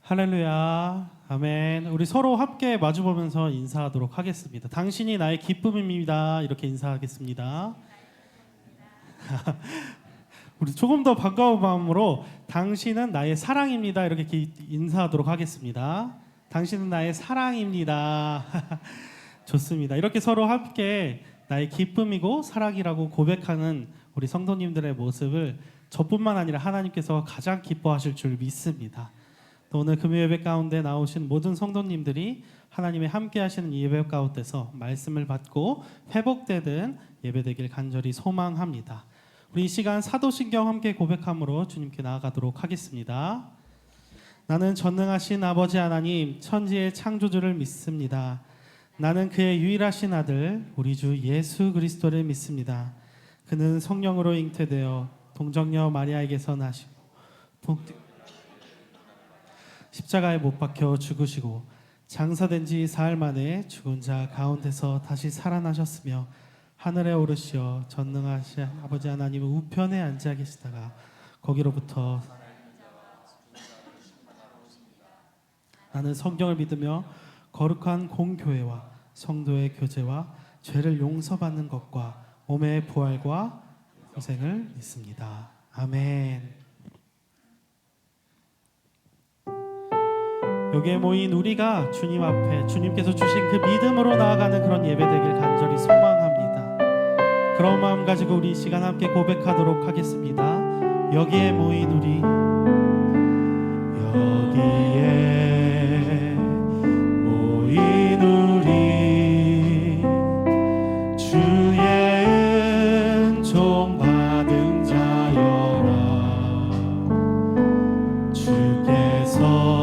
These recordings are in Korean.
할렐루야. 아멘. 우리 서로 함께 마주보면서 인사하도록 하겠습니다. 당신이 나의 기쁨입니다. 이렇게 인사하겠습니다. 우리 조금 더 반가운 마음으로 당신은 나의 사랑입니다. 이렇게 인사하도록 하겠습니다. 당신은 나의 사랑입니다. 좋습니다. 이렇게 서로 함께 나의 기쁨이고 사랑이라고 고백하는 우리 성도님들의 모습을 저뿐만 아니라 하나님께서 가장 기뻐하실 줄 믿습니다. 또 오늘 금요 예배 가운데 나오신 모든 성도님들이 하나님의 함께 하시는 이 예배 가운데서 말씀을 받고 회복되는 예배되길 간절히 소망합니다. 우리 이 시간 사도신경 함께 고백함으로 주님께 나아가도록 하겠습니다. 나는 전능하신 아버지 하나님 천지의 창조주를 믿습니다. 나는 그의 유일하신 아들 우리 주 예수 그리스도를 믿습니다. 그는 성령으로 잉태되어 동정녀 마리아에게서 나시고 십자가에 못 박혀 죽으시고 장사된 지 사흘 만에 죽은 자 가운데서 다시 살아나셨으며 하늘에 오르시어 전능하신 아버지 하나님 우편에 앉아 계시다가 거기로부터 나는 성경을 믿으며 거룩한 공교회와 성도의 교제와 죄를 용서받는 것과 몸의 부활과 영생을 믿습니다. 아멘. 여기에 모인 우리가 주님 앞에 주님께서 주신 그 믿음으로 나아가는 그런 예배되길 간절히 소망합니다. 그런 마음 가지고 우리 이 시간 함께 고백하도록 하겠습니다. 여기에 모인 우리 여기에 모인 우리 주의 은총 받은 자여라. 주께서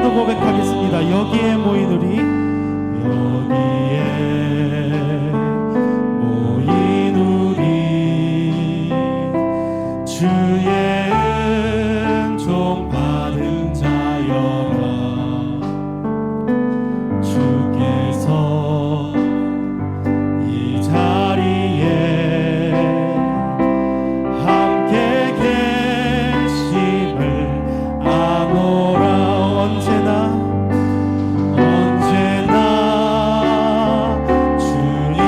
고백하겠습니다. 여기에 모인 우리 여기에 모인 우리 주의 은총 받은 자여라. 주께서 이 자리에 함께 계심을 아노라. 언제나 주님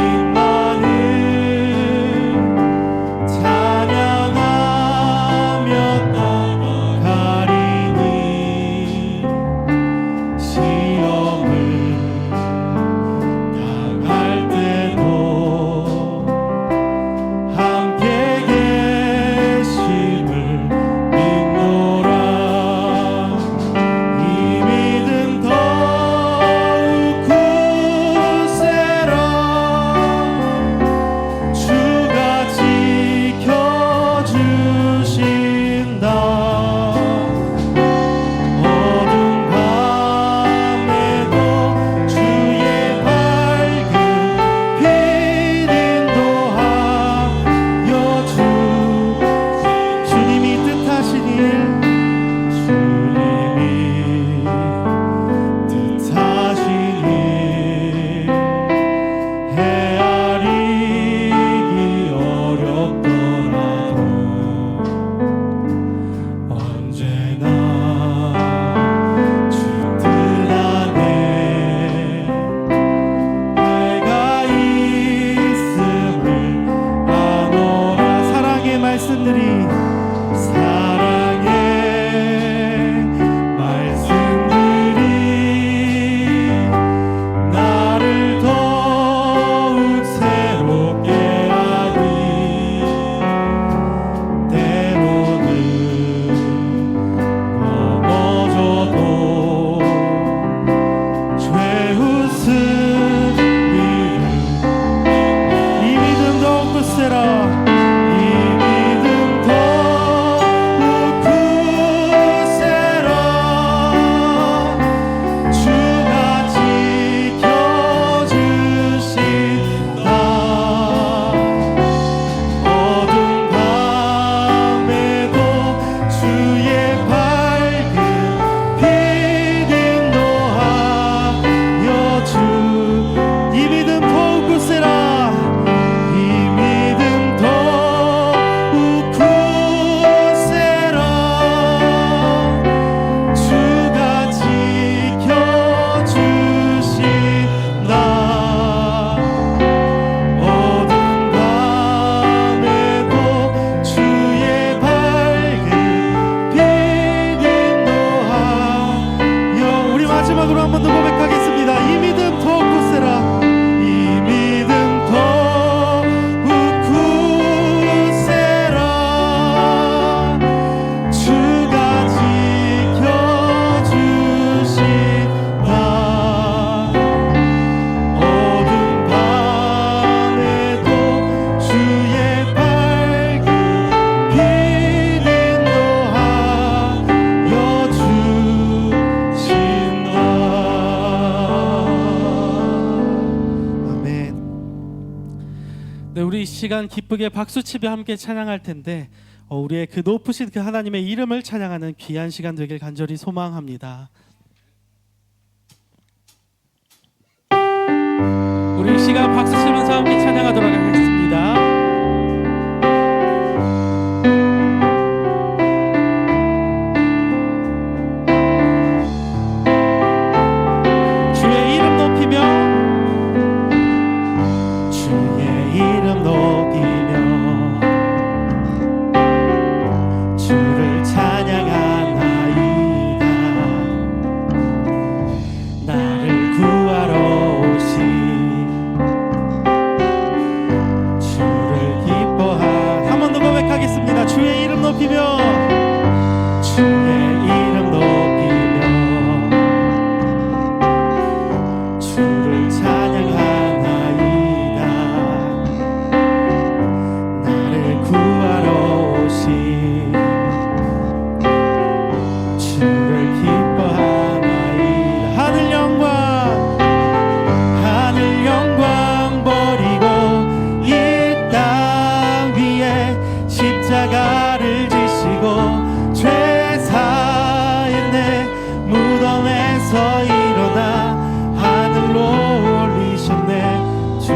한 번 더 고백하겠습니다. 이 믿음 더욱 굳세라. 이 믿음 더욱 굳세라. 주가 지켜주신다. 어두운 밤에도 주의 밝은 빛 인도하여 주신다. 아멘. 네, 우리 이 시간 기쁘게 박수치며 함께 찬양할 텐데 우리의 그 높으신 그 하나님의 이름을 찬양하는 귀한 시간 되길 간절히 소망합니다. 우리 이 시간 박수치면서 함께 찬양하도록 하겠습니다. 주의 이름 높이며 주의 이름 높이며 주를 찬양하나이다. 나를 구하러 오신 주를 기뻐하. 한 번 더 고백하겠습니다. 주의 이름 높이며 주의 이름 높이며 주를 찬양하나이다. 나를 구하러 오신 주를 기뻐하나이다. 하늘 영광 버리고 이 땅 위에 십자가를 지시고 죄 사인 내 무덤에서 일어나 하늘로 올리셨네. 주,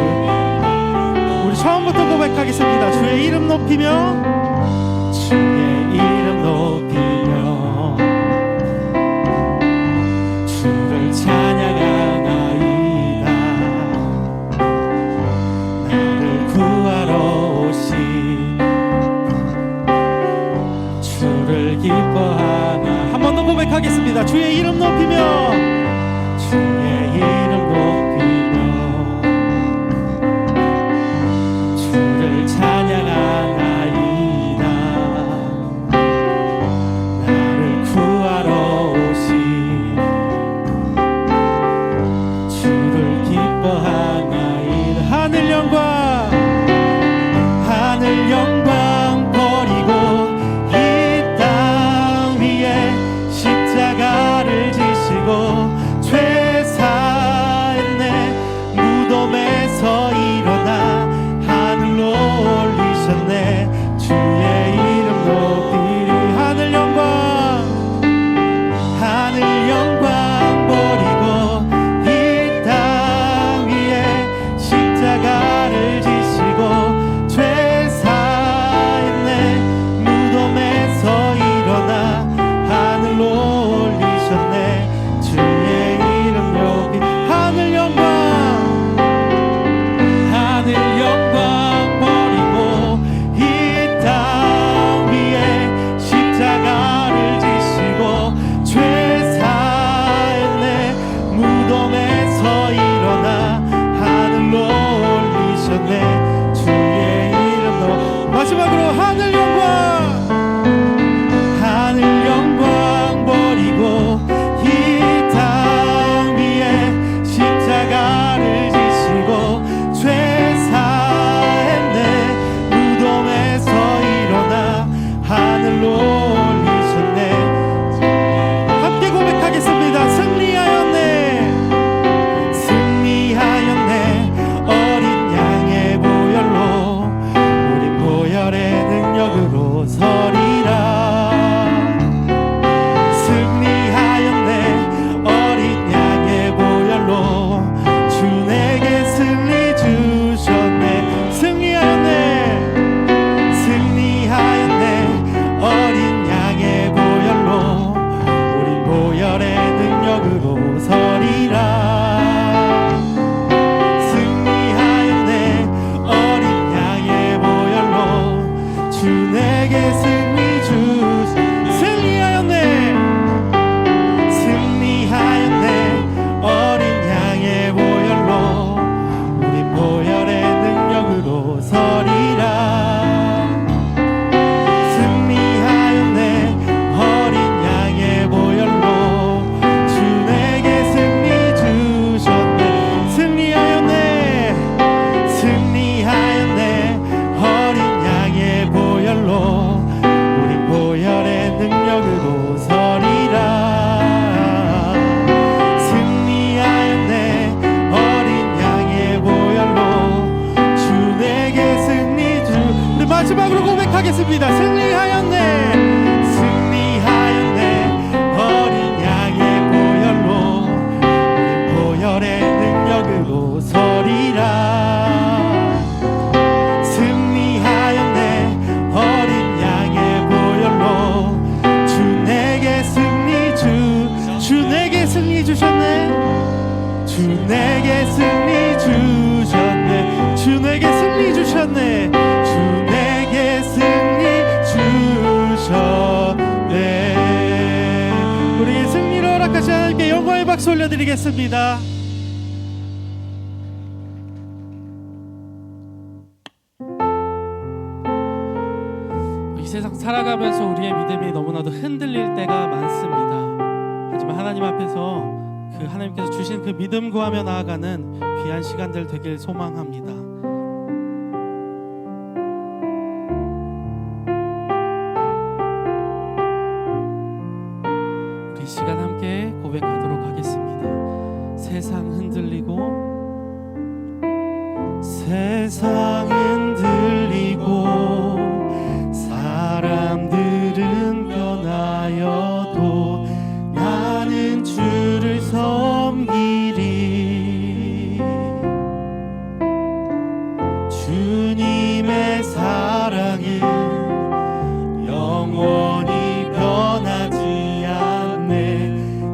우리 처음부터 고백하겠습니다. 주의 이름 높이며 주의 이름 높이며 주를 찬양하나이다. 나를 구하러 오신 주를 기뻐하나. 한 번 더 고백하겠습니다. 주의 이름 높이며 주의 이름 높이며 주를 찬양하나이다. 승리 주셨네. 주 내게 승리 주셨네. 주 내게 승리 주셨네. 주 내게 승리 주셨네. 우리의 승리를 허락하신 하나님께 영광의 박수 올려드리겠습니다. 이 세상 살아가면서 우리의 믿음이 너무나도 흔들릴 때가 많습니다. 하지만 하나님 앞에서 그 하나님께서 주신 그 믿음 구하며 나아가는 귀한 시간들 되길 소망합니다. 우리 이 시간 함께 고백하도록 하겠습니다. 세상 흔들리고 세상 흔들리고 사람들은 변하여도 나는 주를 섬기리. 주님의 사랑은 영원히 변하지 않네.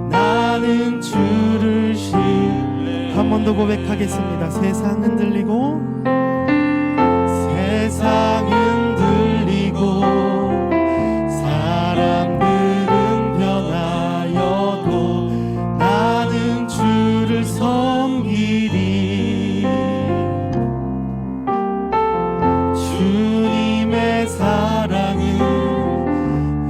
나는 주를 신뢰. 한 번 더 고백하겠습니다. 세상 흔들리고 세상 흔들리고 사람들은 변하여도 나는 주를 섬기리. 주님의 사랑은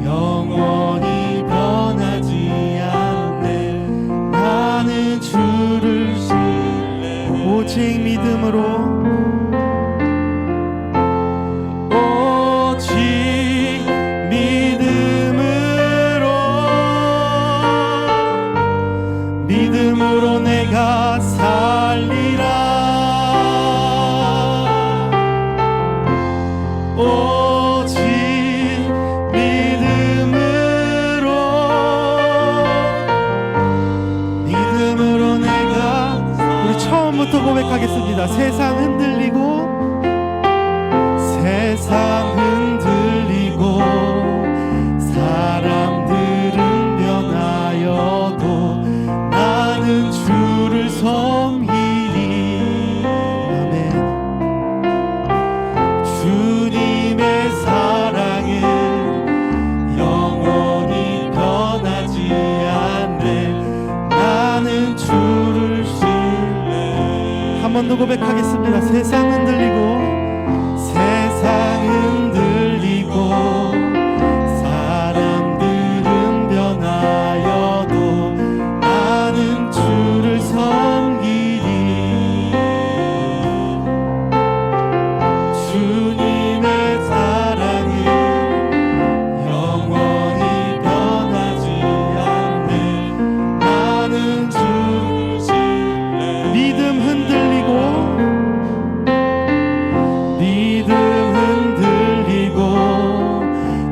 영원히 변하지 않네. 나는 주를 신뢰. 오직 믿음으로 믿음으로 내가 살리라. 오직 믿음으로 내가. 우리 처음부터 고백하겠습니다. 세상 흔들리고 세상 흔들리고 사람들은 변하여도 나는 주를 섬기리. 아멘. 주님의 사랑은 영원히 변하지 않네. 나는 주를 신뢰. 한 번 더 고백하겠습니다. 세상 흔들리고 세상 흔들리고 사람들은 변하여도 나는 주를 섬기리. 주님의 사랑은 영원히 변하지 않네. 나는 주를 신뢰. 믿음 흔들리고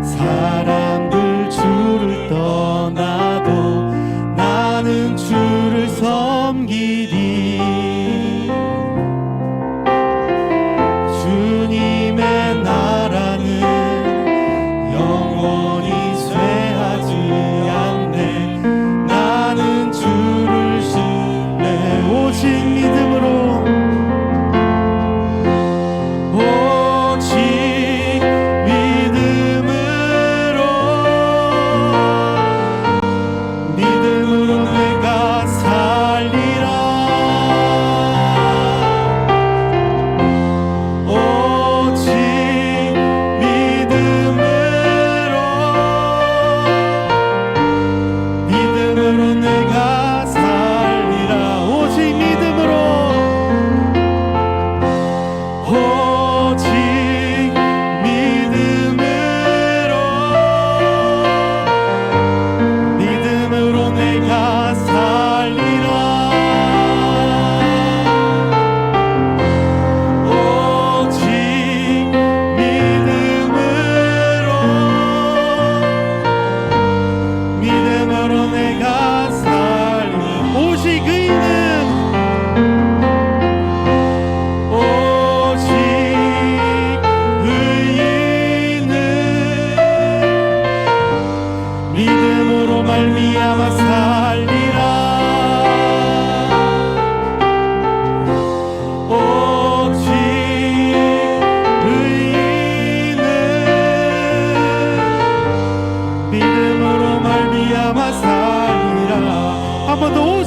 사람들 주를 떠나도 나는 주를 섬기리. 주님의 나라는 영원히 쇠하지 않네. 나는 주를 신뢰. 오직 믿음으로 믿음으로 내가 살리라.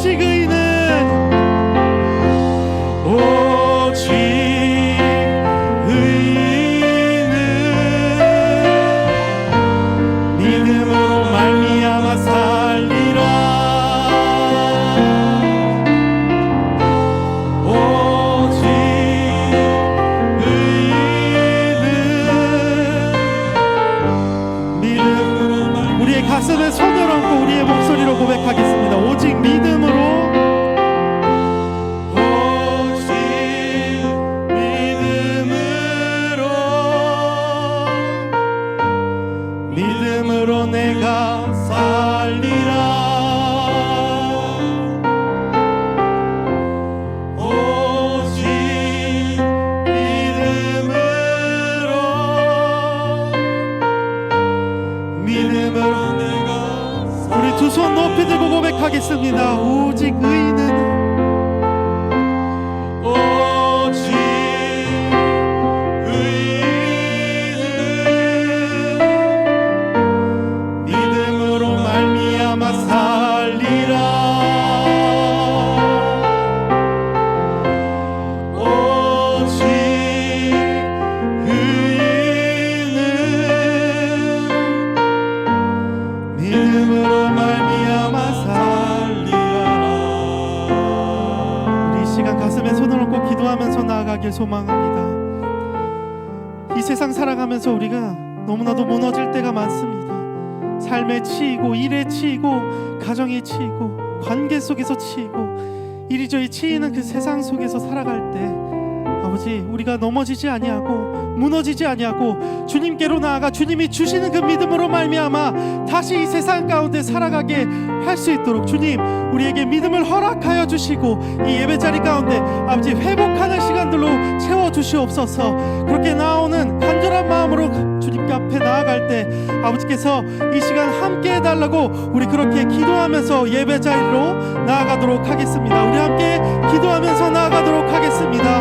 오직 의인은 오직 의인은 믿음으로 말미암아 살리라. 오직 의인은 믿음으로 우리의 가슴에 손을 얹고 우리의 목소리로 고백하겠습니다. 오직 믿음으로 믿음으로 내가 살리라. 오직 믿음으로 내가 살리라. 우리 두 손 높이 들고 고백하겠습니다. 오직 의인은 소망합니다. 이 세상 살아가면서 우리가 너무나도 무너질 때가 많습니다. 삶에 치이고 일에 치이고 가정에 치이고 관계 속에서 치이고 이리저리 치이는 그 세상 속에서 살아갈 때 아버지 우리가 넘어지지 아니하고 무너지지 아니하고 주님께로 나아가 주님이 주시는 그 믿음으로 말미암아 다시 이 세상 가운데 살아가게 할 수 있도록 주님 우리에게 믿음을 허락하여 주시고 이 예배자리 가운데 아버지 회복하는 시간들로 채워주시옵소서. 그렇게 나오는 간절한 마음으로 주님께 앞에 나아갈 때 아버지께서 이 시간 함께 해달라고 우리 그렇게 기도하면서 예배자리로 나아가도록 하겠습니다. 우리 함께 기도하면서 나아가도록 하겠습니다.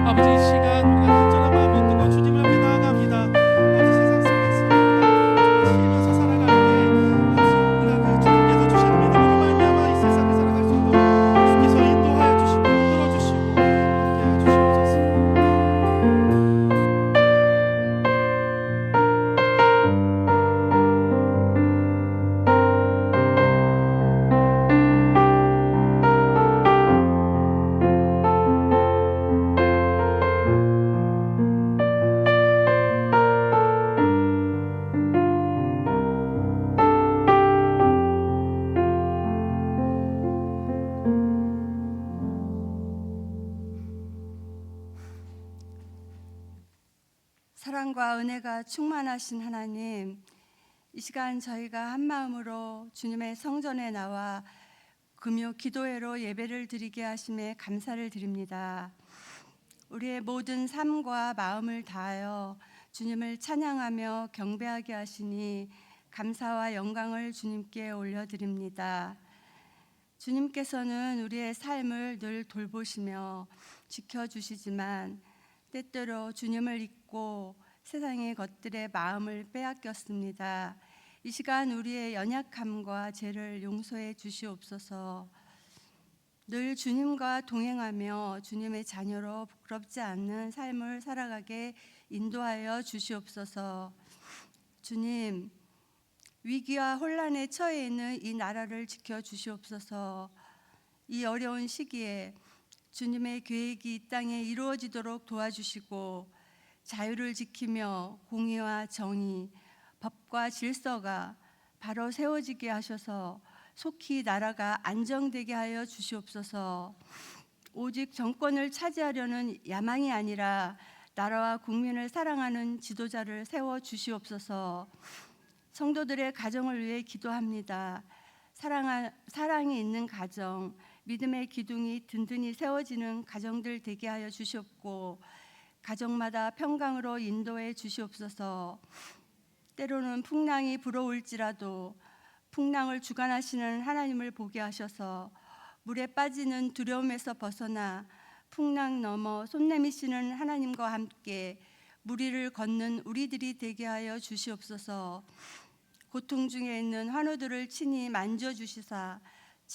아버지 이 시간 우리가 간절한 마음을 두고 주님 앞에 나아갑니다. 아버지 세상 속에서 치면서 살아갈 때 아버지 우리가 그 주님께서 주시는 믿음으로 말미암아 이 세상을 살아갈 수 있도록 주께서 인도하여 주시고 이끌어 주시고 함께하여 주시옵소서. 사랑과 은혜가 충만하신 하나님, 이 시간 저희가 한 마음으로 주님의 성전에 나와 금요 기도회로 예배를 드리게 하심에 감사를 드립니다. 우리의 모든 삶과 마음을 다하여 주님을 찬양하며 경배하게 하시니 감사와 영광을 주님께 올려드립니다. 주님께서는 우리의 삶을 늘 돌보시며 지켜주시지만 때때로 주님을 잊고 세상의 것들에 마음을 빼앗겼습니다. 이 시간 우리의 연약함과 죄를 용서해 주시옵소서. 늘 주님과 동행하며 주님의 자녀로 부끄럽지 않는 삶을 살아가게 인도하여 주시옵소서. 주님, 위기와 혼란에 처해 있는 이 나라를 지켜 주시옵소서. 이 어려운 시기에 주님의 계획이 이 땅에 이루어지도록 도와주시고 자유를 지키며 공의와 정의, 법과 질서가 바로 세워지게 하셔서 속히 나라가 안정되게 하여 주시옵소서. 오직 정권을 차지하려는 야망이 아니라 나라와 국민을 사랑하는 지도자를 세워 주시옵소서. 성도들의 가정을 위해 기도합니다. 사랑이 있는 가정, 믿음의 기둥이 든든히 세워지는 가정들 되게 하여 주시옵고 가정마다 평강으로 인도해 주시옵소서. 때로는 풍랑이 불어올지라도 풍랑을 주관하시는 하나님을 보게 하셔서 물에 빠지는 두려움에서 벗어나 풍랑 넘어 손 내미시는 하나님과 함께 물 위를 걷는 우리들이 되게 하여 주시옵소서. 고통 중에 있는 환우들을 친히 만져주시사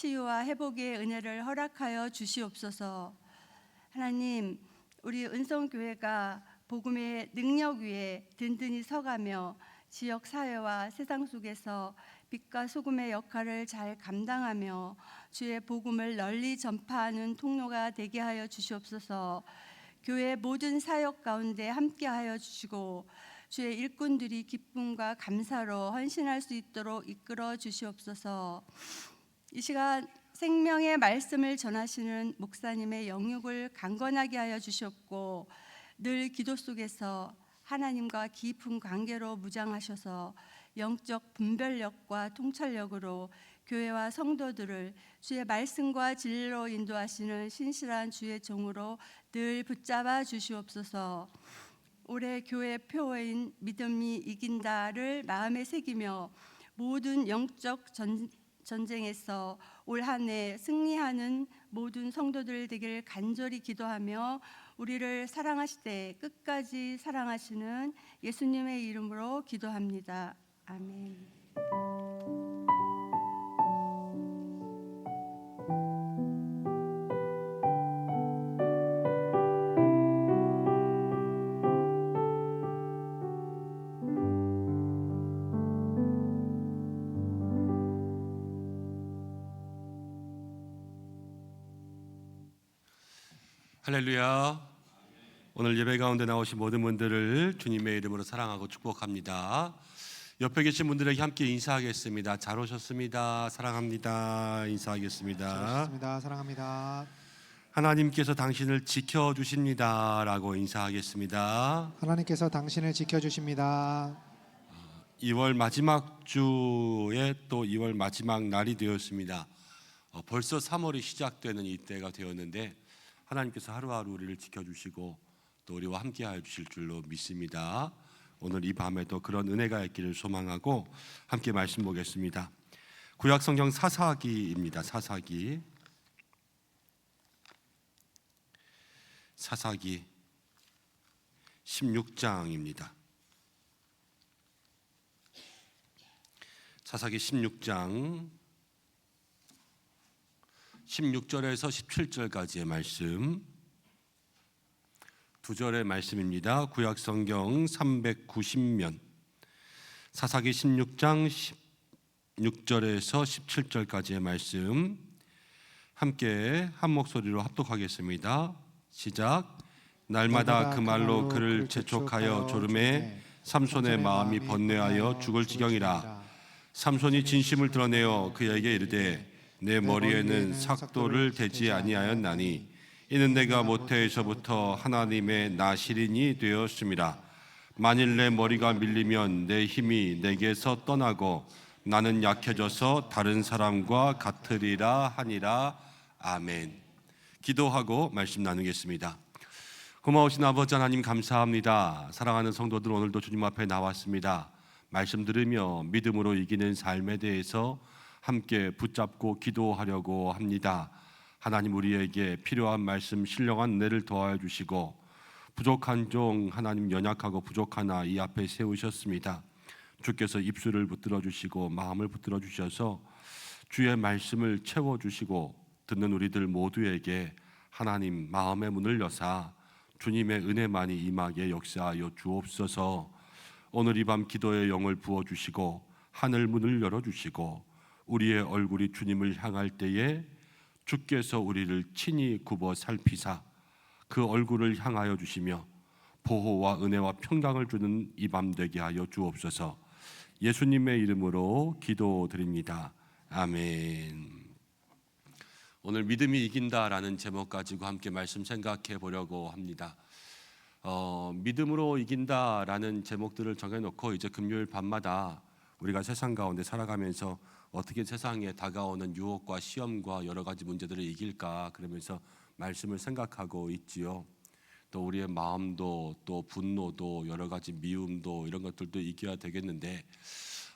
치유와 회복의 은혜를 허락하여 주시옵소서. 하나님, 우리 은성교회가 복음의 능력 위에 든든히 서가며 지역 사회와 세상 속에서 빛과 소금의 역할을 잘 감당하며 주의 복음을 널리 전파하는 통로가 되게 하여 주시옵소서. 교회 모든 사역 가운데 함께하여 주시고 주의 일꾼들이 기쁨과 감사로 헌신할 수 있도록 이끌어 주시옵소서. 이 시간 생명의 말씀을 전하시는 목사님의 영육을 강건하게 하여 주셨고 늘 기도 속에서 하나님과 깊은 관계로 무장하셔서 영적 분별력과 통찰력으로 교회와 성도들을 주의 말씀과 진리로 인도하시는 신실한 주의 종으로 늘 붙잡아 주시옵소서. 올해 교회 표어인 믿음이 이긴다를 마음에 새기며 모든 영적 전쟁에서 올 한 해 승리하는 모든 성도들 되기를 간절히 기도하며 우리를 사랑하시되 끝까지 사랑하시는 예수님의 이름으로 기도합니다. 아멘. 할렐루야. 오늘 예배 가운데 나오신 모든 분들을 주님의 이름으로 사랑하고 축복합니다. 옆에 계신 분들에게 함께 인사하겠습니다. 잘 오셨습니다. 사랑합니다. 인사하겠습니다. 잘 오셨습니다. 사랑합니다. 하나님께서 당신을 지켜주십니다 라고 인사하겠습니다. 하나님께서 당신을 지켜주십니다. 2월 마지막 주에 또 2월 마지막 날이 되었습니다. 벌써 3월이 시작되는 이때가 되었는데 하나님께서 하루하루 우리를 지켜주시고 또 우리와 함께하여 주실 줄로 믿습니다. 오늘 이 밤에도 그런 은혜가 있기를 소망하고 함께 말씀 보겠습니다. 구약성경 사사기입니다. 사사기 16장입니다. 사사기 16장 16절에서 17절까지의 말씀, 두 절의 말씀입니다. 구약성경 390면 사사기 16장 16절에서 17절까지의 말씀 함께 한 목소리로 합독하겠습니다. 시작. 날마다 그 말로 그를 재촉하여 조름에 삼손의 마음이 번뇌하여 죽을 지경이라. 삼손이 진심을 드러내어 그에게 이르되 내 머리에는 삭도를 대지 아니하였나니 이는 내가 모태에서부터 하나님의 나실인이 되었습니다. 만일 내 머리가 밀리면 내 힘이 내게서 떠나고 나는 약해져서 다른 사람과 같으리라 하니라. 아멘. 기도하고 말씀 나누겠습니다. 고마우신 아버지 하나님 감사합니다. 사랑하는 성도들 오늘도 주님 앞에 나왔습니다. 말씀 들으며 믿음으로 이기는 삶에 대해서 함께 붙잡고 기도하려고 합니다. 하나님 우리에게 필요한 말씀 신령한 은혜를 더하여 주시고 부족한 종 하나님 연약하고 부족하나 이 앞에 세우셨습니다. 주께서 입술을 붙들어 주시고 마음을 붙들어 주셔서 주의 말씀을 채워 주시고 듣는 우리들 모두에게 하나님 마음의 문을 여사 주님의 은혜만이 임하게 역사하여 주옵소서. 오늘 이 밤 기도의 영을 부어 주시고 하늘 문을 열어 주시고 우리의 얼굴이 주님을 향할 때에 주께서 우리를 친히 굽어 살피사 그 얼굴을 향하여 주시며 보호와 은혜와 평강을 주는 이 밤 되게 하여 주옵소서. 예수님의 이름으로 기도드립니다. 아멘. 오늘 믿음이 이긴다라는 제목 가지고 함께 말씀 생각해 보려고 합니다. 믿음으로 이긴다라는 제목들을 정해놓고 이제 금요일 밤마다 우리가 세상 가운데 살아가면서 어떻게 세상에 다가오는 유혹과 시험과 여러 가지 문제들을 이길까 그러면서 말씀을 생각하고 있지요. 또 우리의 마음도 또 분노도 여러 가지 미움도 이런 것들도 이겨야 되겠는데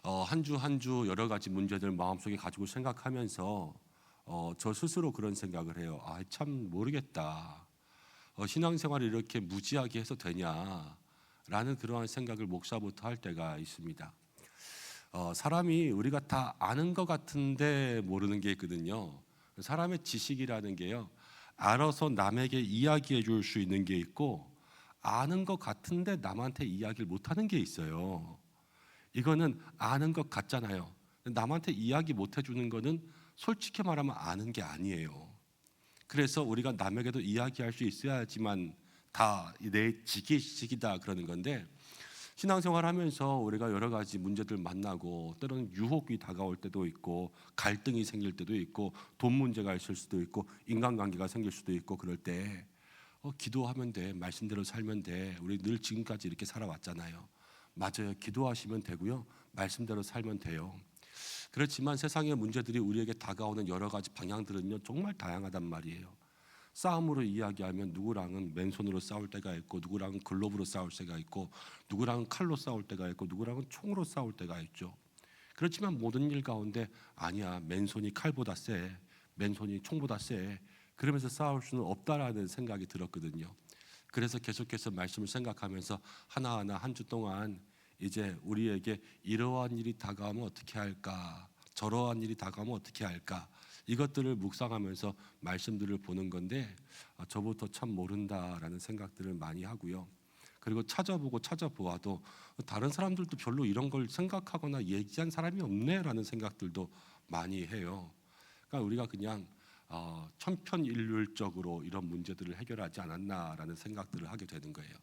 한 주 한 주 여러 가지 문제들 마음속에 가지고 생각하면서 저 스스로 그런 생각을 해요. 참 모르겠다. 신앙생활을 이렇게 무지하게 해서 되냐라는 그러한 생각을 목사부터 할 때가 있습니다. 사람이 우리가 다 아는 것 같은데 모르는 게 있거든요. 사람의 지식이라는 게요, 알아서 남에게 이야기해 줄 수 있는 게 있고, 아는 것 같은데 남한테 이야기를 못하는 게 있어요. 이거는 아는 것 같잖아요. 남한테 이야기 못 해주는 거는 솔직히 말하면 아는 게 아니에요. 그래서 우리가 남에게도 이야기할 수 있어야지만 다 내 지식이다 그러는 건데, 신앙생활하면서 우리가 여러 가지 문제들 만나고 때로는 유혹이 다가올 때도 있고 갈등이 생길 때도 있고 돈 문제가 있을 수도 있고 인간관계가 생길 수도 있고, 그럴 때 기도하면 돼, 말씀대로 살면 돼, 우리 늘 지금까지 이렇게 살아왔잖아요. 맞아요. 기도하시면 되고요, 말씀대로 살면 돼요. 그렇지만 세상의 문제들이 우리에게 다가오는 여러 가지 방향들은요, 정말 다양하단 말이에요. 싸움으로 이야기하면 누구랑은 맨손으로 싸울 때가 있고, 누구랑은 글로브로 싸울 때가 있고, 누구랑은 칼로 싸울 때가 있고, 누구랑은 총으로 싸울 때가 있죠. 그렇지만 모든 일 가운데 아니야, 맨손이 칼보다 세, 맨손이 총보다 세, 그러면서 싸울 수는 없다라는 생각이 들었거든요. 그래서 계속해서 말씀을 생각하면서 하나하나 한 주 동안 이제 우리에게 이러한 일이 다가오면 어떻게 할까, 저러한 일이 다가오면 어떻게 할까, 이것들을 묵상하면서 말씀들을 보는 건데, 저부터 참 모른다라는 생각들을 많이 하고요. 그리고 찾아보아도 다른 사람들도 별로 이런 걸 생각하거나 얘기한 사람이 없네라는 생각들도 많이 해요. 그러니까 우리가 그냥 천편일률적으로 이런 문제들을 해결하지 않았나라는 생각들을 하게 되는 거예요.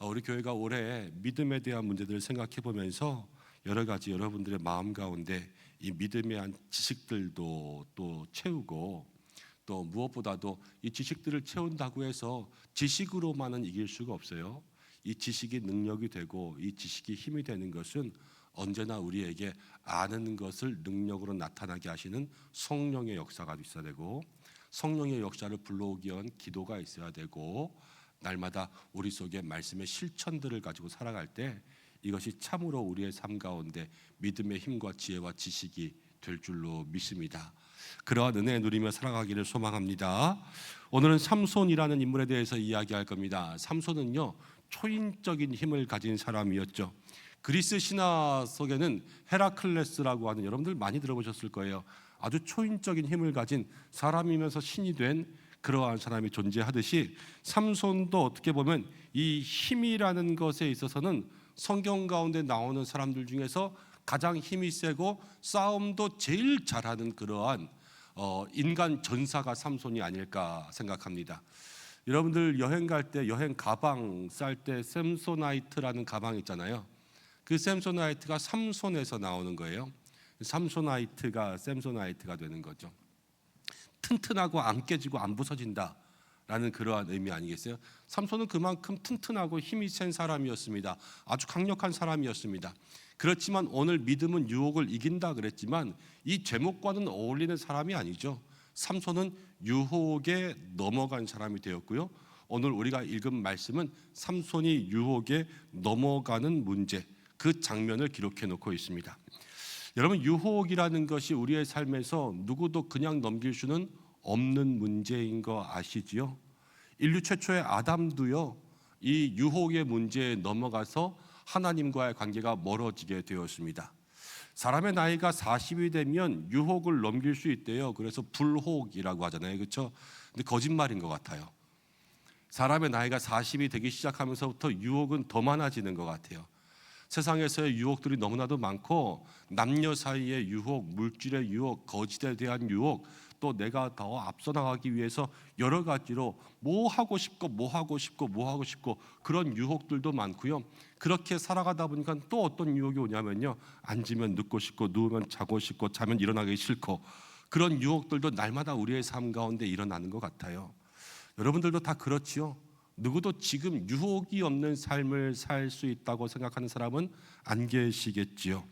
우리 교회가 올해 믿음에 대한 문제들을 생각해 보면서 여러 가지 여러분들의 마음 가운데 이 믿음에 대한 지식들도 또 채우고, 또 무엇보다도 이 지식들을 채운다고 해서 지식으로만은 이길 수가 없어요. 이 지식이 능력이 되고 이 지식이 힘이 되는 것은 언제나 우리에게 아는 것을 능력으로 나타나게 하시는 성령의 역사가 있어야 되고, 성령의 역사를 불러오기 위한 기도가 있어야 되고, 날마다 우리 속에 말씀의 실천들을 가지고 살아갈 때 이것이 참으로 우리의 삶 가운데 믿음의 힘과 지혜와 지식이 될 줄로 믿습니다. 그러한 은혜 누리며 살아가기를 소망합니다. 오늘은 삼손이라는 인물에 대해서 이야기할 겁니다. 삼손은요, 초인적인 힘을 가진 사람이었죠. 그리스 신화 속에는 헤라클레스라고 하는, 여러분들 많이 들어보셨을 거예요. 아주 초인적인 힘을 가진 사람이면서 신이 된 그러한 사람이 존재하듯이, 삼손도 어떻게 보면 이 힘이라는 것에 있어서는 성경 가운데 나오는 사람들 중에서 가장 힘이 세고 싸움도 제일 잘하는 그러한 인간 전사가 삼손이 아닐까 생각합니다. 여러분들 여행 갈 때 여행 가방 쌀 때 샘소나이트라는 가방 있잖아요. 그 샘소나이트가 삼손에서 나오는 거예요. 삼소나이트가 샘소나이트가 되는 거죠. 튼튼하고 안 깨지고 안 부서진다 라는 그러한 의미 아니겠어요? 삼손은 그만큼 튼튼하고 힘이 센 사람이었습니다. 아주 강력한 사람이었습니다. 그렇지만 오늘 믿음은 유혹을 이긴다 그랬지만 이 제목과는 어울리는 사람이 아니죠. 삼손은 유혹에 넘어간 사람이 되었고요. 오늘 우리가 읽은 말씀은 삼손이 유혹에 넘어가는 문제, 그 장면을 기록해 놓고 있습니다. 여러분, 유혹이라는 것이 우리의 삶에서 누구도 그냥 넘길 수는 없는 문제인 거 아시지요? 인류 최초의 아담도요, 이 유혹의 문제에 넘어가서 하나님과의 관계가 멀어지게 되었습니다. 사람의 나이가 40이 되면 유혹을 넘길 수 있대요. 그래서 불혹이라고 하잖아요, 그렇죠? 근데 거짓말인 것 같아요. 사람의 나이가 40이 되기 시작하면서부터 유혹은 더 많아지는 것 같아요. 세상에서의 유혹들이 너무나도 많고, 남녀 사이의 유혹, 물질의 유혹, 거짓에 대한 유혹, 또 내가 더 앞서 나가기 위해서 여러 가지로 뭐 하고 싶고 그런 유혹들도 많고요. 그렇게 살아가다 보니까 또 어떤 유혹이 오냐면요, 앉으면 눕고 싶고, 누우면 자고 싶고, 자면 일어나기 싫고, 그런 유혹들도 날마다 우리의 삶 가운데 일어나는 것 같아요. 여러분들도 다 그렇지요? 누구도 지금 유혹이 없는 삶을 살 수 있다고 생각하는 사람은 안 계시겠지요.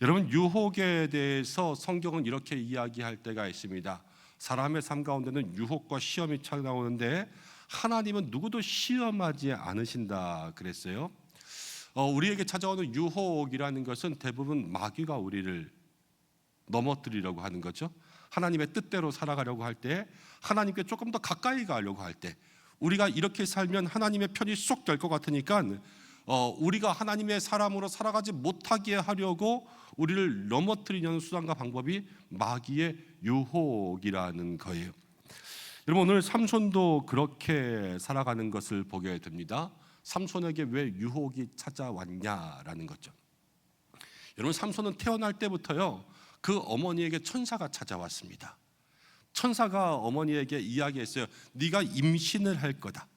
여러분, 유혹에 대해서 성경은 이렇게 이야기할 때가 있습니다. 사람의 삶 가운데는 유혹과 시험이 찾아오는데 하나님은 누구도 시험하지 않으신다 그랬어요. 우리에게 찾아오는 유혹이라는 것은 대부분 마귀가 우리를 넘어뜨리려고 하는 거죠. 하나님의 뜻대로 살아가려고 할 때, 하나님께 조금 더 가까이 가려고 할 때, 우리가 이렇게 살면 하나님의 편이 쏙 될 것 같으니까 우리가 하나님의 사람으로 살아가지 못하게 하려고 우리를 넘어뜨리는 수단과 방법이 마귀의 유혹이라는 거예요. 여러분, 오늘 삼손도 그렇게 살아가는 것을 보게 됩니다. 삼손에게 왜 유혹이 찾아왔냐라는 거죠. 여러분, 삼손은 태어날 때부터요, 그 어머니에게 천사가 찾아왔습니다. 천사가 어머니에게 이야기했어요. 네가 임신을 할 거다.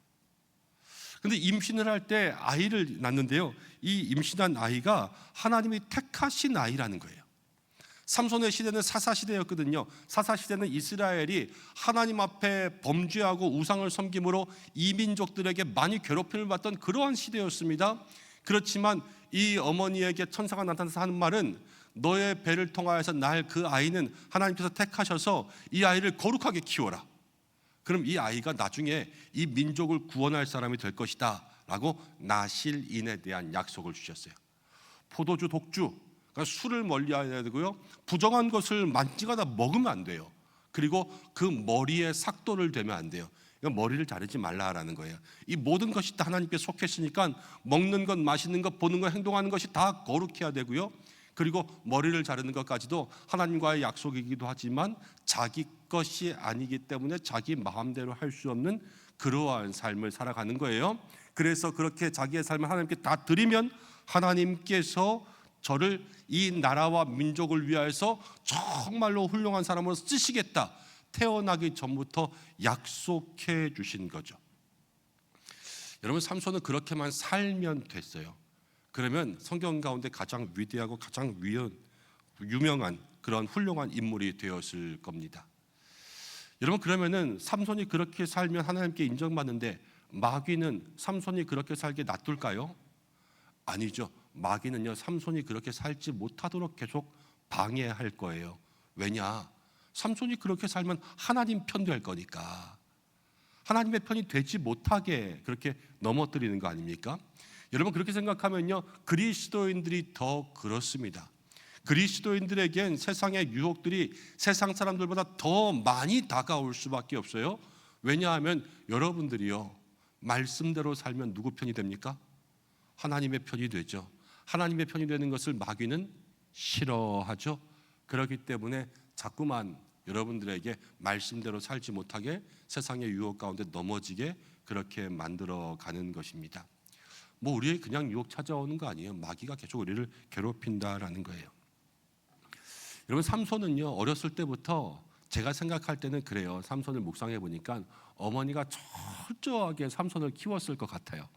근데 임신을 할 때 아이를 낳는데요, 이 임신한 아이가 하나님이 택하신 아이라는 거예요. 삼손의 시대는 사사시대였거든요. 사사시대는 이스라엘이 하나님 앞에 범죄하고 우상을 섬김으로 이민족들에게 많이 괴롭힘을 받던 그러한 시대였습니다. 그렇지만 이 어머니에게 천사가 나타나서 하는 말은 너의 배를 통하여서 낳을 그 아이는 하나님께서 택하셔서 이 아이를 거룩하게 키워라. 그럼 이 아이가 나중에 이 민족을 구원할 사람이 될 것이다 라고 나실인에 대한 약속을 주셨어요. 포도주, 독주, 그러니까 술을 멀리해야 되고요, 부정한 것을 만지거나 먹으면 안 돼요. 그리고 그 머리에 삭도를 대면 안 돼요. 그러니까 머리를 자르지 말라라는 거예요. 이 모든 것이 다 하나님께 속했으니까 먹는 것, 마시는 것, 보는 것, 행동하는 것이 다 거룩해야 되고요, 그리고 머리를 자르는 것까지도 하나님과의 약속이기도 하지만 자기 것이 아니기 때문에 자기 마음대로 할 수 없는 그러한 삶을 살아가는 거예요. 그래서 그렇게 자기의 삶을 하나님께 다 드리면 하나님께서 저를 이 나라와 민족을 위하여서 정말로 훌륭한 사람으로 쓰시겠다, 태어나기 전부터 약속해 주신 거죠. 여러분, 삼손은 그렇게만 살면 됐어요. 그러면 성경 가운데 가장 위대하고 가장 유명한 그런 훌륭한 인물이 되었을 겁니다. 여러분, 그러면은 삼손이 그렇게 살면 하나님께 인정받는데 마귀는 삼손이 그렇게 살게 놔둘까요? 아니죠. 마귀는요, 삼손이 그렇게 살지 못하도록 계속 방해할 거예요. 왜냐? 삼손이 그렇게 살면 하나님 편 될 거니까. 하나님의 편이 되지 못하게 그렇게 넘어뜨리는 거 아닙니까? 여러분, 그렇게 생각하면요, 그리스도인들이 더 그렇습니다. 그리스도인들에겐 세상의 유혹들이 세상 사람들보다 더 많이 다가올 수밖에 없어요. 왜냐하면 여러분들이요, 말씀대로 살면 누구 편이 됩니까? 하나님의 편이 되죠. 하나님의 편이 되는 것을 마귀는 싫어하죠. 그렇기 때문에 자꾸만 여러분들에게 말씀대로 살지 못하게 세상의 유혹 가운데 넘어지게 그렇게 만들어 가는 것입니다. 우리에게 그냥 유혹 찾아오는 거 아니에요. 마귀가 계속 우리를 괴롭힌다라는 거예요. 여러분, 삼손은요, 어렸을 때부터 제가 생각할 때는 그래요. 삼손을 묵상해 보니까 어머니가 철저하게 삼손을 키웠을 것 같아요.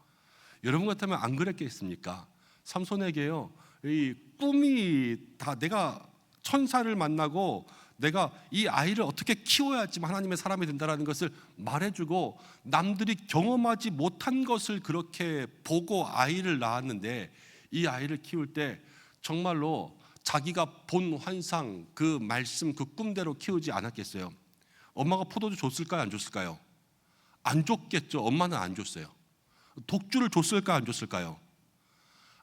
여러분 같으면 안 그랬겠습니까? 삼손에게요, 이 꿈이 다 내가 천사를 만나고 내가 이 아이를 어떻게 키워야지만 하나님의 사람이 된다라는 것을 말해주고, 남들이 경험하지 못한 것을 그렇게 보고 아이를 낳았는데, 이 아이를 키울 때 정말로 자기가 본 환상, 그 말씀, 그 꿈대로 키우지 않았겠어요? 엄마가 포도주 줬을까요? 안 줬을까요? 안 줬겠죠. 엄마는 안 줬어요. 독주를 줬을까요? 안 줬을까요?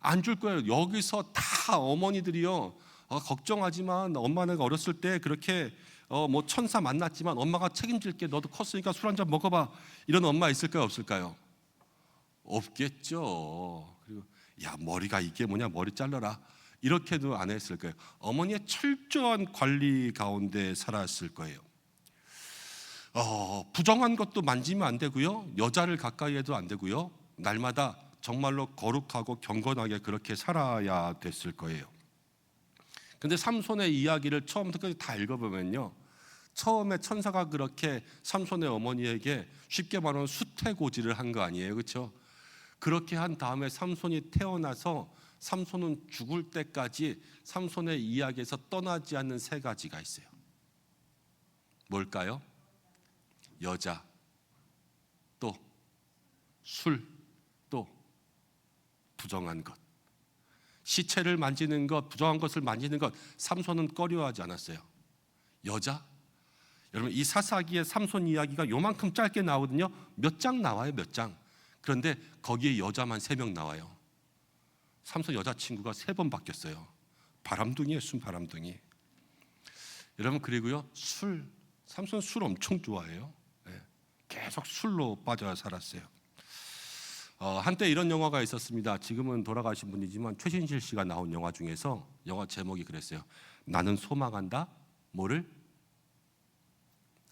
안 줄 거예요. 여기서 다 어머니들이요, 걱정하지만 엄마는 어렸을 때 그렇게 천사 만났지만 엄마가 책임질게, 너도 컸으니까 술 한잔 먹어봐, 이런 엄마 있을까요? 없을까요? 없겠죠. 그리고 야, 머리가 이게 뭐냐, 머리 잘라라, 이렇게도 안 했을 거예요. 어머니의 철저한 관리 가운데 살았을 거예요. 부정한 것도 만지면 안 되고요, 여자를 가까이 해도 안 되고요, 날마다 정말로 거룩하고 경건하게 그렇게 살아야 됐을 거예요. 근데 삼손의 이야기를 처음부터 끝까지 다 읽어보면요, 처음에 천사가 그렇게 삼손의 어머니에게 쉽게 말하면 수태고지를 한 거 아니에요, 그렇죠? 그렇게 한 다음에 삼손이 태어나서 삼손은 죽을 때까지 삼손의 이야기에서 떠나지 않는 세 가지가 있어요. 뭘까요? 여자, 또 술, 또 부정한 것. 시체를 만지는 것, 부정한 것을 만지는 것, 삼손은 꺼려하지 않았어요. 여자? 여러분, 이 사사기의 삼손 이야기가 요만큼 짧게 나오거든요. 몇 장 나와요, 몇 장. 그런데 거기에 여자만 3명 나와요. 삼손 여자친구가 3번 바뀌었어요. 바람둥이에요, 순바람둥이. 여러분, 그리고요, 술. 삼손 술 엄청 좋아해요. 계속 술로 빠져 살았어요. 한때 이런 영화가 있었습니다. 지금은 돌아가신 분이지만 최신실 씨가 나온 영화 중에서 영화 제목이 그랬어요. 나는 소망한다. 뭐를?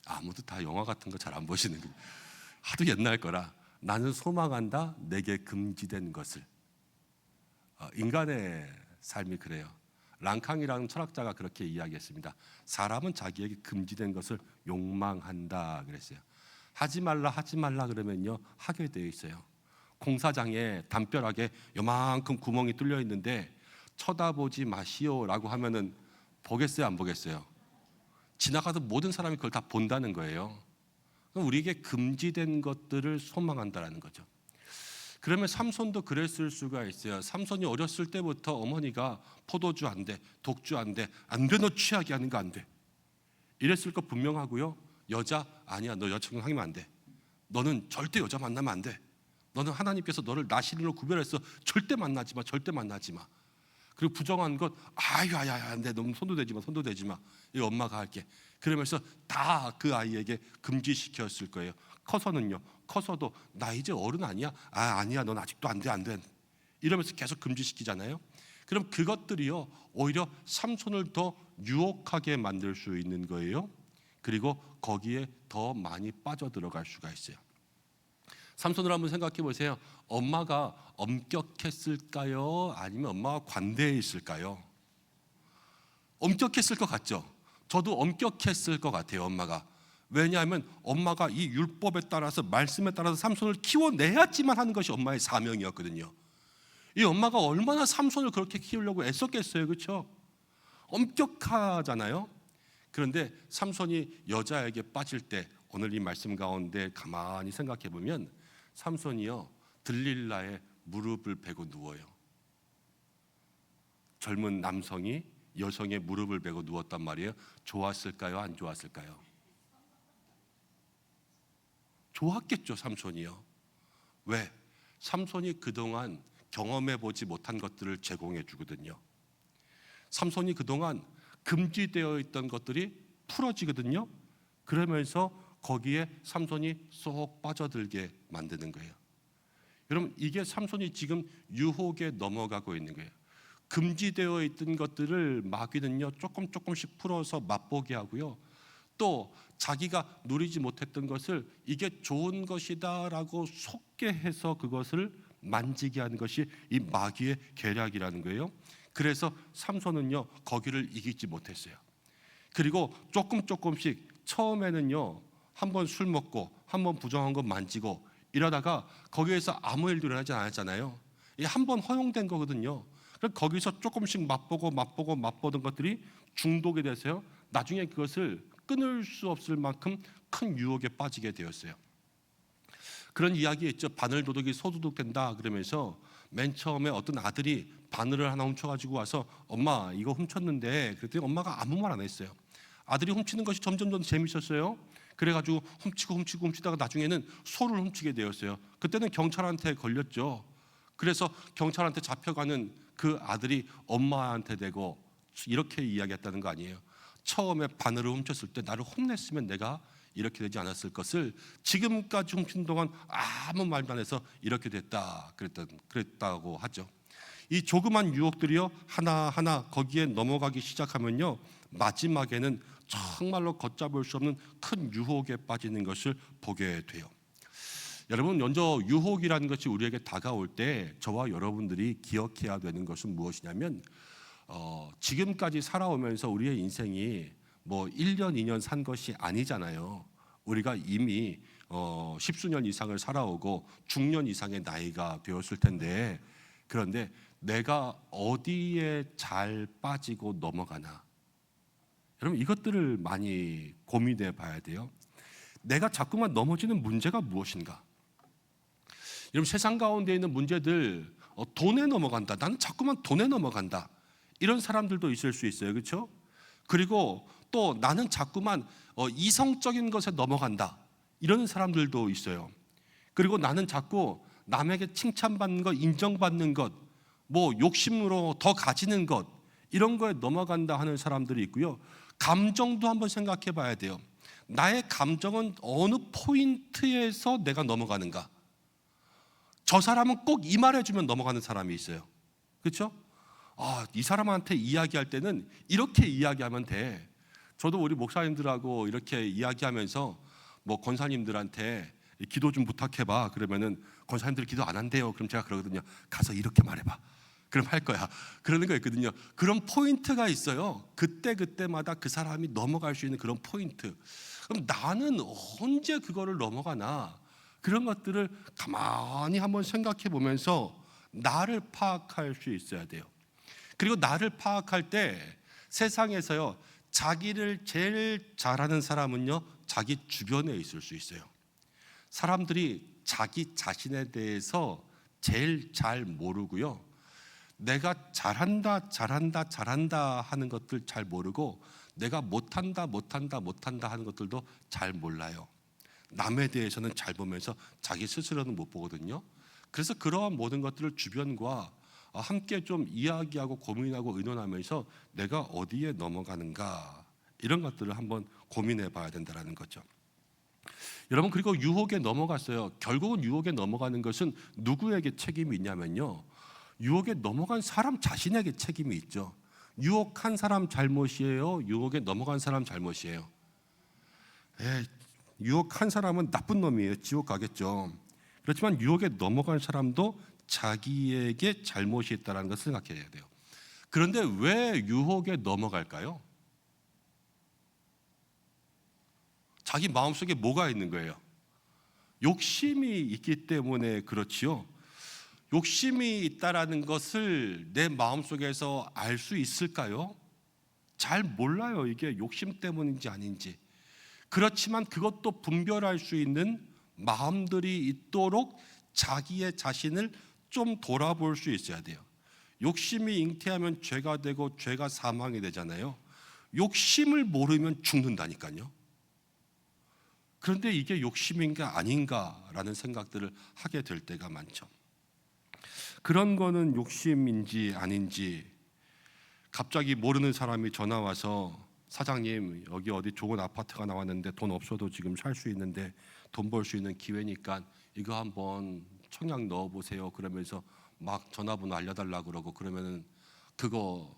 아무도 다 영화 같은 거 잘 안 보시는 거예요. 하도 옛날 거라. 나는 소망한다. 내게 금지된 것을. 인간의 삶이 그래요. 랑캉이라는 철학자가 그렇게 이야기했습니다. 사람은 자기에게 금지된 것을 욕망한다 그랬어요. 하지 말라 그러면요 하게 되어 있어요. 공사장에 담벼락에 요만큼 구멍이 뚫려 있는데 쳐다보지 마시오라고 하면은 보겠어요, 안 보겠어요? 지나가던 모든 사람이 그걸 다 본다는 거예요. 우리에게 금지된 것들을 소망한다라는 거죠. 그러면 삼손도 그랬을 수가 있어요. 삼손이 어렸을 때부터 어머니가 포도주 안 돼, 독주 안 돼, 안 돼, 너 취하게 하는 거 안 돼. 이랬을 거 분명하고요. 여자 아니야, 너 여친구 사귀면 안 돼. 너는 절대 여자 만나면 안 돼. 너는 하나님께서 너를 나시린으로 구별해서 절대 만나지 마, 절대 만나지 마. 그리고 부정한 것, 아야, 안 돼, 너무 손도 대지 마. 이 엄마가 할게. 그러면서 다 그 아이에게 금지시켰을 거예요. 커서도 나 이제 어른 아니야? 아니야, 넌 아직도 안 돼. 이러면서 계속 금지시키잖아요. 그럼 그것들이요 오히려 삼손을 더 유혹하게 만들 수 있는 거예요. 그리고 거기에 더 많이 빠져들어갈 수가 있어요. 삼손을 한번 생각해 보세요. 엄마가 엄격했을까요? 아니면 엄마가 관대했을까요? 엄격했을 것 같죠? 저도 엄격했을 것 같아요, 엄마가. 왜냐하면 엄마가 이 율법에 따라서 말씀에 따라서 삼손을 키워내야지만 하는 것이 엄마의 사명이었거든요. 이 엄마가 얼마나 삼손을 그렇게 키우려고 애썼겠어요, 그렇죠? 엄격하잖아요. 그런데 삼손이 여자에게 빠질 때 오늘 이 말씀 가운데 가만히 생각해 보면 삼손이요 들릴라의 무릎을 베고 누워요. 젊은 남성이 여성의 무릎을 베고 누웠단 말이에요. 좋았을까요? 안 좋았을까요? 좋았겠죠, 삼손이요. 왜? 삼손이 그동안 경험해 보지 못한 것들을 제공해 주거든요. 삼손이 그동안 금지되어 있던 것들이 풀어지거든요. 그러면서 거기에 삼손이 쏙 빠져들게 만드는 거예요. 여러분, 이게 삼손이 지금 유혹에 넘어가고 있는 거예요. 금지되어 있던 것들을 마귀는요 조금씩 풀어서 맛보게 하고요. 또 자기가 누리지 못했던 것을 이게 좋은 것이다라고 속게 해서 그것을 만지게 하는 것이 이 마귀의 계략이라는 거예요. 그래서 삼손은요 거기를 이기지 못했어요. 그리고 조금씩 처음에는요 한번 술 먹고 한번 부정한 거 만지고 이러다가 거기에서 아무 일도 일어나지 않았잖아요. 이게 한번 허용된 거거든요. 그래서 거기서 조금씩 맛보던 것들이 중독이 돼서요 나중에 그것을 끊을 수 없을 만큼 큰 유혹에 빠지게 되었어요. 그런 이야기 있죠. 바늘도둑이 소도둑 된다 그러면서 맨 처음에 어떤 아들이 바늘을 하나 훔쳐가지고 와서 엄마 이거 훔쳤는데 그랬더니 엄마가 아무 말 안 했어요. 아들이 훔치는 것이 점점 더 재밌었어요. 그래가지고 훔치다가 나중에는 소를 훔치게 되었어요. 그때는 경찰한테 걸렸죠. 그래서 경찰한테 잡혀가는 그 아들이 엄마한테 대고 이렇게 이야기했다는 거 아니에요. 처음에 바늘을 훔쳤을 때 나를 혼냈으면 내가 이렇게 되지 않았을 것을 지금까지 훔친 동안 아무 말도 안 해서 이렇게 됐다 그랬다고 하죠. 이 조그만 유혹들이요 하나하나 거기에 넘어가기 시작하면요 마지막에는 정말로 걷잡을 수 없는 큰 유혹에 빠지는 것을 보게 돼요. 여러분, 먼저 유혹이라는 것이 우리에게 다가올 때 저와 여러분들이 기억해야 되는 것은 무엇이냐면 지금까지 살아오면서 우리의 인생이 뭐 1년, 2년 산 것이 아니잖아요. 우리가 이미 십수년 이상을 살아오고 중년 이상의 나이가 되었을 텐데 그런데 내가 어디에 잘 빠지고 넘어가나 여러분 이것들을 많이 고민해 봐야 돼요. 내가 자꾸만 넘어지는 문제가 무엇인가? 여러분 세상 가운데 있는 문제들 돈에 넘어간다. 나는 자꾸만 돈에 넘어간다. 이런 사람들도 있을 수 있어요. 그렇죠? 그리고 또 나는 자꾸만 이성적인 것에 넘어간다. 이런 사람들도 있어요. 그리고 나는 자꾸 남에게 칭찬받는 것, 인정받는 것, 뭐 욕심으로 더 가지는 것 이런 거에 넘어간다 하는 사람들이 있고요. 감정도 한번 생각해 봐야 돼요. 나의 감정은 어느 포인트에서 내가 넘어가는가? 저 사람은 꼭 이 말 해주면 넘어가는 사람이 있어요. 그렇죠? 이 사람한테 이야기할 때는 이렇게 이야기하면 돼. 저도 우리 목사님들하고 이렇게 이야기하면서 뭐 권사님들한테 기도 좀 부탁해봐. 그러면은 권사님들 기도 안 한대요. 그럼 제가 그러거든요. 가서 이렇게 말해봐. 그럼 할 거야. 그러는 거 있거든요. 그런 포인트가 있어요. 그때마다 그 사람이 넘어갈 수 있는 그런 포인트. 그럼 나는 언제 그거를 넘어가나? 그런 것들을 가만히 한번 생각해 보면서 나를 파악할 수 있어야 돼요. 그리고 나를 파악할 때 세상에서요, 자기를 제일 잘하는 사람은요, 자기 주변에 있을 수 있어요. 사람들이 자기 자신에 대해서 제일 잘 모르고요, 내가 잘한다 하는 것들 잘 모르고 내가 못한다 하는 것들도 잘 몰라요. 남에 대해서는 잘 보면서 자기 스스로는 못 보거든요. 그래서 그러한 모든 것들을 주변과 함께 좀 이야기하고 고민하고 의논하면서 내가 어디에 넘어가는가, 이런 것들을 한번 고민해 봐야 된다는 거죠. 여러분, 그리고 유혹에 넘어갔어요. 결국은 유혹에 넘어가는 것은 누구에게 책임이 있냐면요, 유혹에 넘어간 사람 자신에게 책임이 있죠. 유혹한 사람 잘못이에요? 유혹에 넘어간 사람 잘못이에요? 유혹한 사람은 나쁜 놈이에요. 지옥 가겠죠. 그렇지만 유혹에 넘어간 사람도 자기에게 잘못이 있다는 것을 생각해야 돼요. 그런데 왜 유혹에 넘어갈까요? 자기 마음속에 뭐가 있는 거예요? 욕심이 있기 때문에 그렇지요. 욕심이 있다라는 것을 내 마음속에서 알 수 있을까요? 잘 몰라요. 이게 욕심 때문인지 아닌지. 그렇지만 그것도 분별할 수 있는 마음들이 있도록 자기의 자신을 좀 돌아볼 수 있어야 돼요. 욕심이 잉태하면 죄가 되고 죄가 사망이 되잖아요. 욕심을 모르면 죽는다니까요. 그런데 이게 욕심인가 아닌가라는 생각들을 하게 될 때가 많죠. 그런 거는 욕심인지 아닌지, 갑자기 모르는 사람이 전화 와서 사장님, 여기 어디 좋은 아파트가 나왔는데 돈 없어도 지금 살 수 있는데 돈 벌 수 있는 기회니까 이거 한번 청약 넣어보세요. 그러면서 막 전화번호 알려달라고 그러고, 그러면은 그거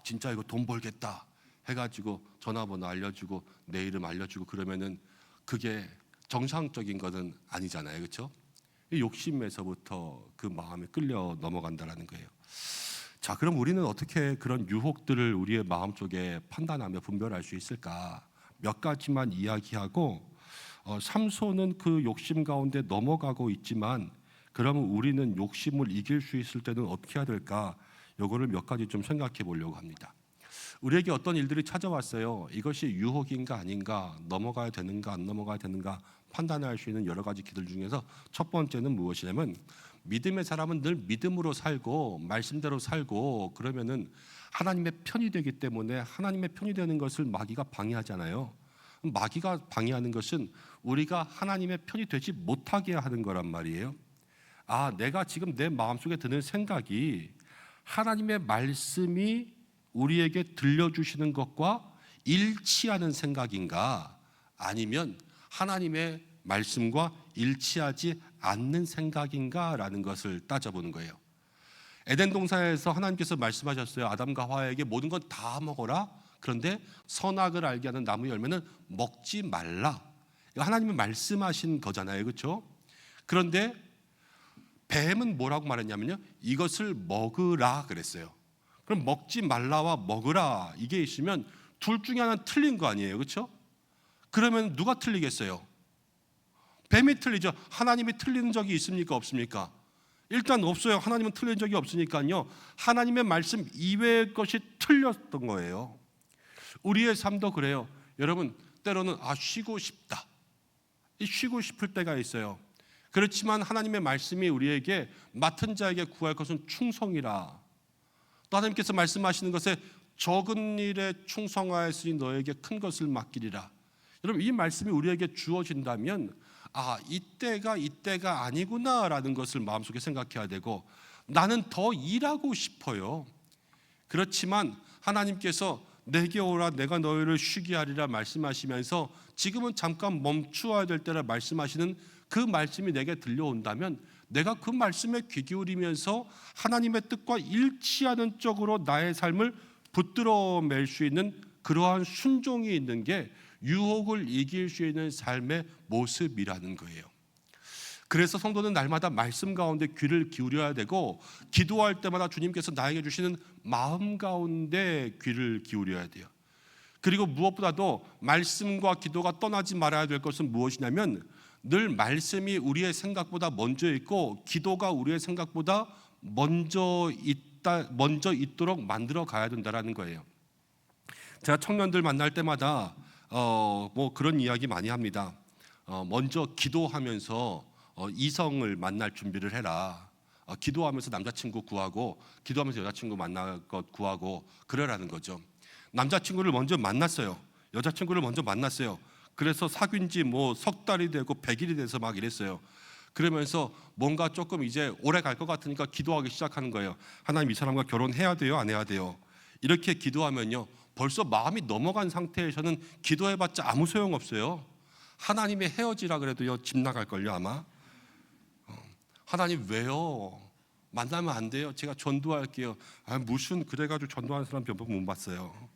진짜 이거 돈 벌겠다 해가지고 전화번호 알려주고 내 이름 알려주고, 그러면은 그게 정상적인 것은 아니잖아요. 그렇죠? 욕심에서부터 그 마음에 끌려 넘어간다는 거예요. 자, 그럼 우리는 어떻게 그런 유혹들을 우리의 마음속에 판단하며 분별할 수 있을까? 몇 가지만 이야기하고, 삼손은 그 욕심 가운데 넘어가고 있지만, 그러면 우리는 욕심을 이길 수 있을 때는 어떻게 해야 될까? 이거를 몇 가지 좀 생각해 보려고 합니다. 우리에게 어떤 일들이 찾아왔어요. 이것이 유혹인가 아닌가, 넘어가야 되는가 안 넘어가야 되는가 판단할 수 있는 여러 가지 길들 중에서 첫 번째는 무엇이냐면, 믿음의 사람은 늘 믿음으로 살고 말씀대로 살고 그러면은 하나님의 편이 되기 때문에, 하나님의 편이 되는 것을 마귀가 방해하잖아요. 마귀가 방해하는 것은 우리가 하나님의 편이 되지 못하게 하는 거란 말이에요. 내가 지금 내 마음속에 드는 생각이 하나님의 말씀이 우리에게 들려주시는 것과 일치하는 생각인가, 아니면 하나님의 말씀과 일치하지 않는 생각인가라는 것을 따져보는 거예요. 에덴 동산에서 하나님께서 말씀하셨어요. 아담과 하와에게 모든 건 다 먹어라. 그런데 선악을 알게 하는 나무 열매는 먹지 말라. 하나님이 말씀하신 거잖아요. 그렇죠? 그런데 뱀은 뭐라고 말했냐면요, 이것을 먹으라 그랬어요. 그럼 먹지 말라와 먹으라, 이게 있으면 둘 중에 하나는 틀린 거 아니에요. 그렇죠? 그러면 누가 틀리겠어요? 뱀이 틀리죠. 하나님이 틀린 적이 있습니까? 없습니까? 일단 없어요. 하나님은 틀린 적이 없으니까요. 하나님의 말씀 이외의 것이 틀렸던 거예요. 우리의 삶도 그래요. 여러분, 때로는 쉬고 싶다, 쉬고 싶을 때가 있어요. 그렇지만 하나님의 말씀이 우리에게 맡은 자에게 구할 것은 충성이라, 또 하나님께서 말씀하시는 것에 적은 일에 충성하였으니 너에게 큰 것을 맡기리라. 여러분, 이 말씀이 우리에게 주어진다면 이때가 아니구나라는 것을 마음속에 생각해야 되고, 나는 더 일하고 싶어요. 그렇지만 하나님께서 내게 오라 내가 너희를 쉬게 하리라 말씀하시면서 지금은 잠깐 멈추어야 될 때라 말씀하시는 그 말씀이 내게 들려온다면 내가 그 말씀에 귀 기울이면서 하나님의 뜻과 일치하는 쪽으로 나의 삶을 붙들어 맬 수 있는 그러한 순종이 있는 게 유혹을 이길 수 있는 삶의 모습이라는 거예요. 그래서 성도는 날마다 말씀 가운데 귀를 기울여야 되고, 기도할 때마다 주님께서 나에게 주시는 마음 가운데 귀를 기울여야 돼요. 그리고 무엇보다도 말씀과 기도가 떠나지 말아야 될 것은 무엇이냐면, 늘 말씀이 우리의 생각보다 먼저 있고 기도가 우리의 생각보다 먼저 있도록 만들어 가야 된다라는 거예요. 제가 청년들 만날 때마다 뭐 그런 이야기 많이 합니다. 먼저 기도하면서 이성을 만날 준비를 해라. 기도하면서 남자친구 구하고, 기도하면서 여자친구 만날 것 구하고 그러라는 거죠. 남자친구를 먼저 만났어요. 여자친구를 먼저 만났어요. 그래서 사귄 지 뭐 석 달이 되고 100일이 돼서 막 이랬어요. 그러면서 뭔가 조금 이제 오래 갈 것 같으니까 기도하기 시작하는 거예요. 하나님, 이 사람과 결혼해야 돼요, 안 해야 돼요? 이렇게 기도하면요, 벌써 마음이 넘어간 상태에서는 기도해봤자 아무 소용없어요. 하나님이 헤어지라 그래도요, 집 나갈걸요 아마. 하나님 왜요? 만나면 안 돼요? 제가 전도할게요. 무슨, 그래가지고 전도하는 사람 몇 번 못 봤어요.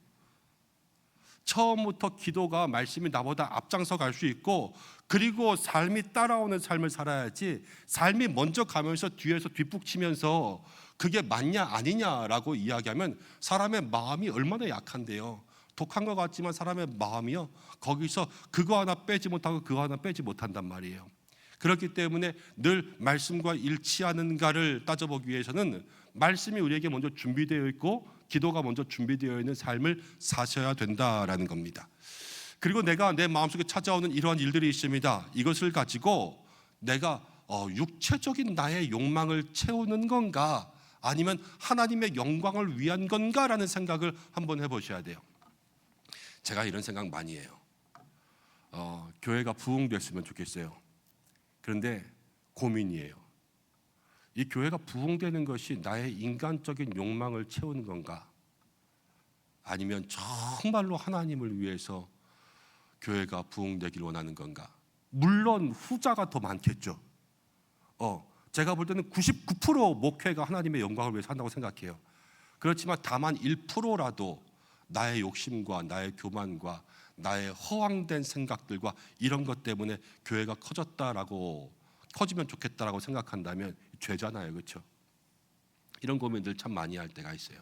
처음부터 기도가, 말씀이 나보다 앞장서 갈 수 있고, 그리고 삶이 따라오는 삶을 살아야지, 삶이 먼저 가면서 뒤에서 뒷북치면서 그게 맞냐 아니냐라고 이야기하면 사람의 마음이 얼마나 약한데요. 독한 것 같지만 사람의 마음이요, 거기서 그거 하나 빼지 못하고 그거 하나 빼지 못한단 말이에요. 그렇기 때문에 늘 말씀과 일치하는가를 따져보기 위해서는 말씀이 우리에게 먼저 준비되어 있고 기도가 먼저 준비되어 있는 삶을 사셔야 된다라는 겁니다. 그리고 내가 내 마음속에 찾아오는 이러한 일들이 있습니다. 이것을 가지고 내가 육체적인 나의 욕망을 채우는 건가, 아니면 하나님의 영광을 위한 건가라는 생각을 한번 해보셔야 돼요. 제가 이런 생각 많이 해요. 교회가 부흥됐으면 좋겠어요. 그런데 고민이에요. 이 교회가 부흥되는 것이 나의 인간적인 욕망을 채우는 건가, 아니면 정말로 하나님을 위해서 교회가 부흥되기를 원하는 건가? 물론 후자가 더 많겠죠. 제가 볼 때는 99% 목회가 하나님의 영광을 위해서 한다고 생각해요. 그렇지만 다만 1%라도 나의 욕심과 나의 교만과 나의 허황된 생각들과 이런 것 때문에 교회가 커지면 좋겠다라고 생각한다면 죄잖아요, 그렇죠? 이런 고민들 참 많이 할 때가 있어요.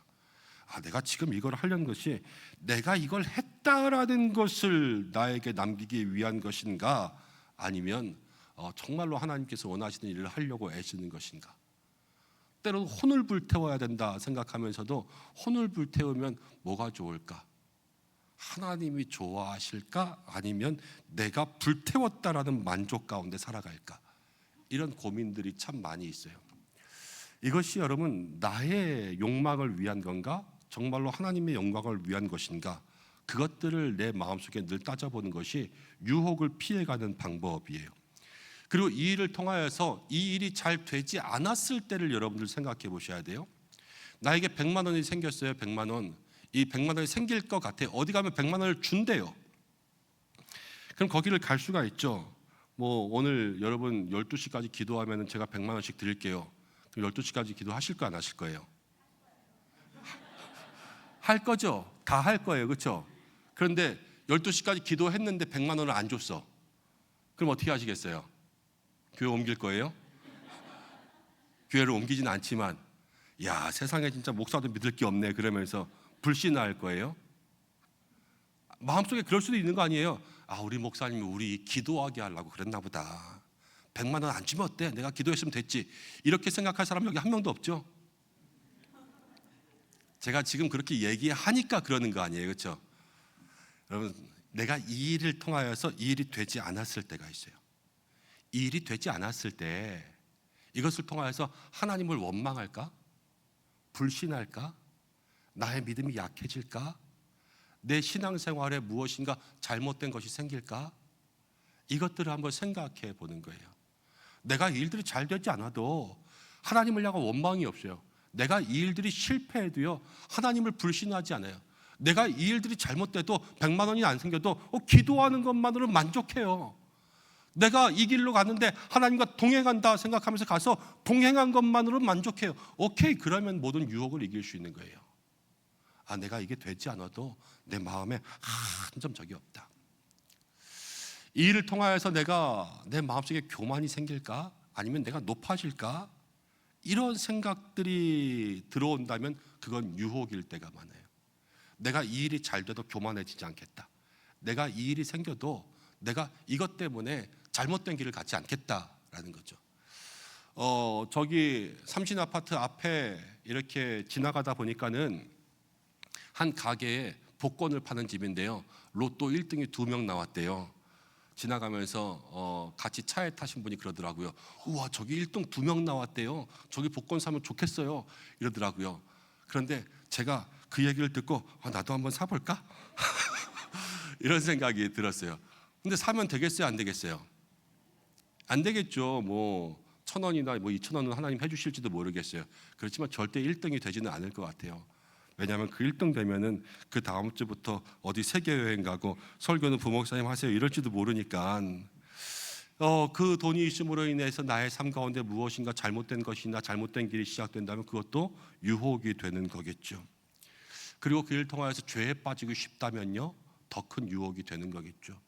내가 지금 이걸 하려는 것이 내가 이걸 했다라는 것을 나에게 남기기 위한 것인가, 아니면 정말로 하나님께서 원하시는 일을 하려고 애쓰는 것인가. 때로는 혼을 불태워야 된다 생각하면서도, 혼을 불태우면 뭐가 좋을까? 하나님이 좋아하실까? 아니면 내가 불태웠다라는 만족 가운데 살아갈까? 이런 고민들이 참 많이 있어요. 이것이 여러분 나의 욕망을 위한 건가? 정말로 하나님의 영광을 위한 것인가? 그것들을 내 마음속에 늘 따져보는 것이 유혹을 피해가는 방법이에요. 그리고 이 일을 통하여서 이 일이 잘 되지 않았을 때를 여러분들 생각해 보셔야 돼요. 나에게 100만 원이 생겼어요. 100만 원. 이 100만 원이 생길 것 같아. 어디 가면 100만 원을 준대요. 그럼 거기를 갈 수가 있죠. 뭐 오늘 여러분 12시까지 기도하면 제가 100만 원씩 드릴게요. 그럼 12시까지 기도하실 거 안 하실 거예요? 할 거죠. 다 할 거예요. 그렇죠? 그런데 12시까지 기도했는데 100만 원을 안 줬어. 그럼 어떻게 하시겠어요? 교회 옮길 거예요? 교회를 옮기진 않지만, 야, 세상에 진짜 목사도 믿을 게 없네 그러면서 불신할 거예요? 마음속에 그럴 수도 있는 거 아니에요? 우리 목사님이 우리 기도하게 하려고 그랬나 보다. 100만 원 안 주면 어때? 내가 기도했으면 됐지. 이렇게 생각할 사람 여기 한 명도 없죠? 제가 지금 그렇게 얘기하니까 그러는 거 아니에요, 그렇죠? 여러분, 내가 이 일을 통하여서 이 일이 되지 않았을 때가 있어요. 이 일이 되지 않았을 때 이것을 통하여서 하나님을 원망할까? 불신할까? 나의 믿음이 약해질까? 내 신앙생활에 무엇인가 잘못된 것이 생길까? 이것들을 한번 생각해 보는 거예요. 내가 이 일들이 잘 되지 않아도 하나님을 향한 원망이 없어요. 내가 이 일들이 실패해도요, 하나님을 불신하지 않아요. 내가 이 일들이 잘못돼도 100만 원이 안 생겨도 기도하는 것만으로 만족해요. 내가 이 길로 갔는데 하나님과 동행한다 생각하면서 가서 동행한 것만으로 만족해요. 오케이, 그러면 모든 유혹을 이길 수 있는 거예요. 내가 이게 되지 않아도 내 마음에 한 점 적이 없다. 이 일을 통하여서 내가 내 마음속에 교만이 생길까? 아니면 내가 높아질까? 이런 생각들이 들어온다면 그건 유혹일 때가 많아요. 내가 이 일이 잘 돼도 교만해지지 않겠다. 내가 이 일이 생겨도 내가 이것 때문에 잘못된 길을 갖지 않겠다라는 거죠. 저기 삼신 아파트 앞에 이렇게 지나가다 보니까는 한 가게에 복권을 파는 집인데요. 로또 1등이 2명 나왔대요. 지나가면서 같이 차에 타신 분이 그러더라고요. 우와, 저기 1등 2명 나왔대요. 저기 복권 사면 좋겠어요. 이러더라고요. 그런데 제가 그 얘기를 듣고 나도 한번 사볼까? 이런 생각이 들었어요. 근데 사면 되겠어요? 안 되겠어요? 안 되겠죠. 뭐 1,000원이나 뭐 2,000원은 하나님 해주실지도 모르겠어요. 그렇지만 절대 1등이 되지는 않을 것 같아요. 왜냐하면 그 1등 되면은 그 다음 주부터 어디 세계 여행 가고 설교는 부목사님 하세요 이럴지도 모르니까 그 돈이 있음으로 인해서 나의 삶 가운데 무엇인가 잘못된 것이나 잘못된 길이 시작된다면 그것도 유혹이 되는 거겠죠. 그리고 그 일을 통하여서 죄에 빠지고 싶다면요, 더 큰 유혹이 되는 거겠죠.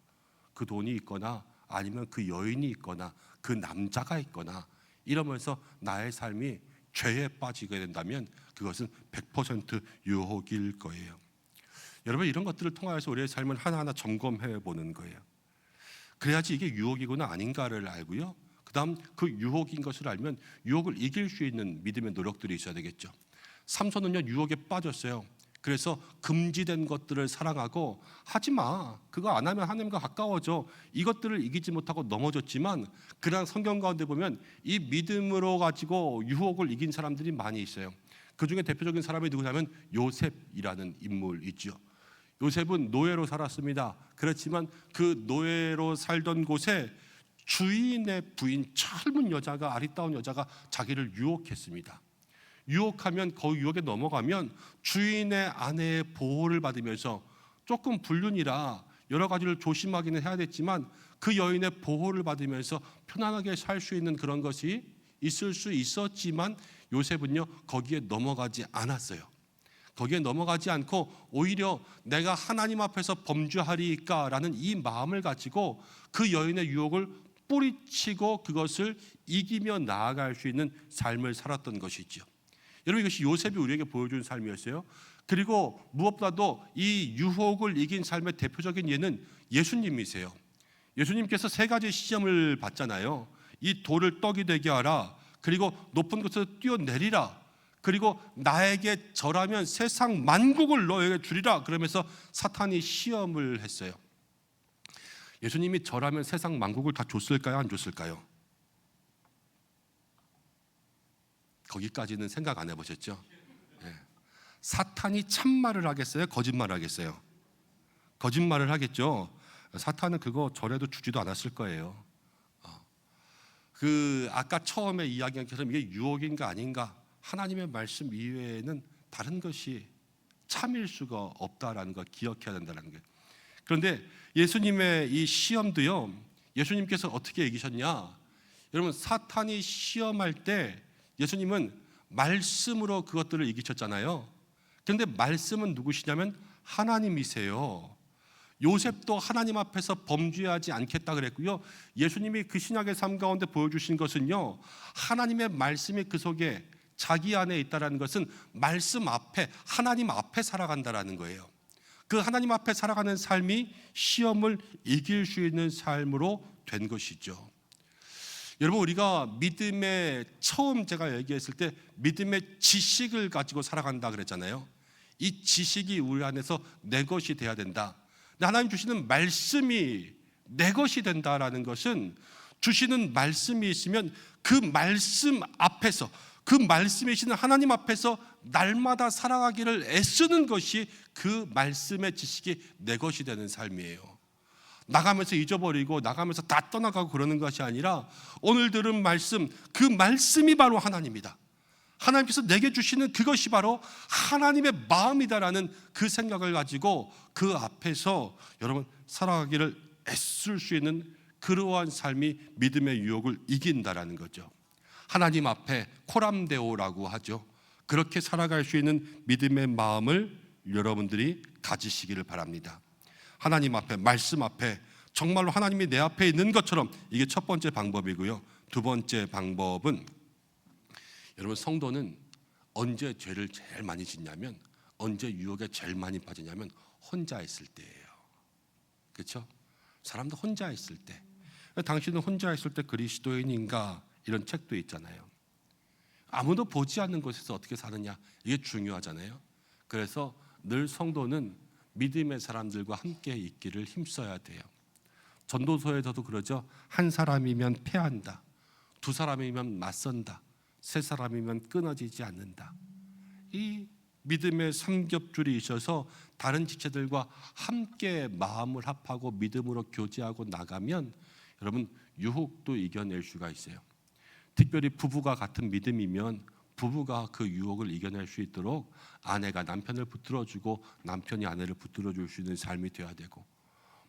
그 돈이 있거나 아니면 그 여인이 있거나 그 남자가 있거나 이러면서 나의 삶이 죄에 빠지게 된다면 그것은 100% 유혹일 거예요. 여러분, 이런 것들을 통하여서 우리의 삶을 하나하나 점검해 보는 거예요. 그래야지 이게 유혹이구나 아닌가를 알고요, 그 다음 그 유혹인 것을 알면 유혹을 이길 수 있는 믿음의 노력들이 있어야 되겠죠. 삼손은요, 유혹에 빠졌어요. 그래서 금지된 것들을 사랑하고 하지마, 그거 안 하면 하나님과 가까워져, 이것들을 이기지 못하고 넘어졌지만 그러나 성경 가운데 보면 이 믿음으로 가지고 유혹을 이긴 사람들이 많이 있어요. 그 중에 대표적인 사람이 누구냐면 요셉이라는 인물이죠. 요셉은 노예로 살았습니다. 그렇지만 그 노예로 살던 곳에 주인의 부인 젊은 여자가, 아리따운 여자가 자기를 유혹했습니다. 유혹하면 그 유혹에 넘어가면 주인의 아내의 보호를 받으면서 조금 불륜이라 여러 가지를 조심하기는 해야 됐지만 그 여인의 보호를 받으면서 편안하게 살 수 있는 그런 것이 있을 수 있었지만 요셉은요, 거기에 넘어가지 않았어요. 거기에 넘어가지 않고 오히려 내가 하나님 앞에서 범죄하리까라는 이 마음을 가지고 그 여인의 유혹을 뿌리치고 그것을 이기며 나아갈 수 있는 삶을 살았던 것이죠. 여러분, 이것이 요셉이 우리에게 보여준 삶이었어요. 그리고 무엇보다도 이 유혹을 이긴 삶의 대표적인 예는 예수님이세요. 예수님께서 3가지 시험을 받잖아요. 이 돌을 떡이 되게 하라, 그리고 높은 곳에서 뛰어내리라, 그리고 나에게 절하면 세상 만국을 너에게 주리라. 그러면서 사탄이 시험을 했어요. 예수님이 절하면 세상 만국을 다 줬을까요? 안 줬을까요? 거기까지는 생각 안 해보셨죠? 네. 사탄이 참말을 하겠어요? 거짓말을 하겠어요? 거짓말을 하겠죠. 사탄은 그거 절에도 주지도 않았을 거예요. 그 아까 처음에 이야기한 것처럼 이게 유혹인가 아닌가, 하나님의 말씀 이외에는 다른 것이 참일 수가 없다라는 걸 기억해야 된다는 거예요. 그런데 예수님의 이 시험도요, 예수님께서 어떻게 이기셨냐? 여러분, 사탄이 시험할 때 예수님은 말씀으로 그것들을 이기셨잖아요. 그런데 말씀은 누구시냐면 하나님이세요. 요셉도 하나님 앞에서 범죄하지 않겠다 그랬고요, 예수님이 그 신약의 삶 가운데 보여주신 것은요, 하나님의 말씀이 그 속에 자기 안에 있다라는 것은 말씀 앞에, 하나님 앞에 살아간다라는 거예요. 그 하나님 앞에 살아가는 삶이 시험을 이길 수 있는 삶으로 된 것이죠. 여러분, 우리가 믿음의 처음 제가 얘기했을 때 믿음의 지식을 가지고 살아간다 그랬잖아요. 이 지식이 우리 안에서 내 것이 돼야 된다. 근데 하나님 주시는 말씀이 내 것이 된다라는 것은, 주시는 말씀이 있으면 그 말씀 앞에서, 그 말씀이시는 하나님 앞에서 날마다 살아가기를 애쓰는 것이 그 말씀의 지식이 내 것이 되는 삶이에요. 나가면서 잊어버리고 나가면서 다 떠나가고 그러는 것이 아니라 오늘 들은 말씀, 그 말씀이 바로 하나님이다, 하나님께서 내게 주시는 그것이 바로 하나님의 마음이다라는 그 생각을 가지고 그 앞에서 여러분 살아가기를 애쓸 수 있는 그러한 삶이 믿음의 유혹을 이긴다라는 거죠. 하나님 앞에 코람데오라고 하죠. 그렇게 살아갈 수 있는 믿음의 마음을 여러분들이 가지시기를 바랍니다. 하나님 앞에, 말씀 앞에 정말로 하나님이 내 앞에 있는 것처럼, 이게 첫 번째 방법이고요. 두 번째 방법은, 여러분, 성도는 언제 죄를 제일 많이 짓냐면, 언제 유혹에 제일 많이 빠지냐면 혼자 있을 때예요. 그렇죠? 사람도 혼자 있을 때. 당신은 혼자 있을 때 그리스도인인가? 이런 책도 있잖아요. 아무도 보지 않는 곳에서 어떻게 사느냐, 이게 중요하잖아요. 그래서 늘 성도는 믿음의 사람들과 함께 있기를 힘써야 돼요. 전도서에서도 그러죠. 한 사람이면 패한다, 두 사람이면 맞선다, 세 사람이면 끊어지지 않는다. 이 믿음의 삼겹줄이 있어서 다른 지체들과 함께 마음을 합하고 믿음으로 교제하고 나가면 여러분, 유혹도 이겨낼 수가 있어요. 특별히 부부가 같은 믿음이면 부부가 그 유혹을 이겨낼 수 있도록 아내가 남편을 붙들어주고 남편이 아내를 붙들어줄 수 있는 삶이 되어야 되고,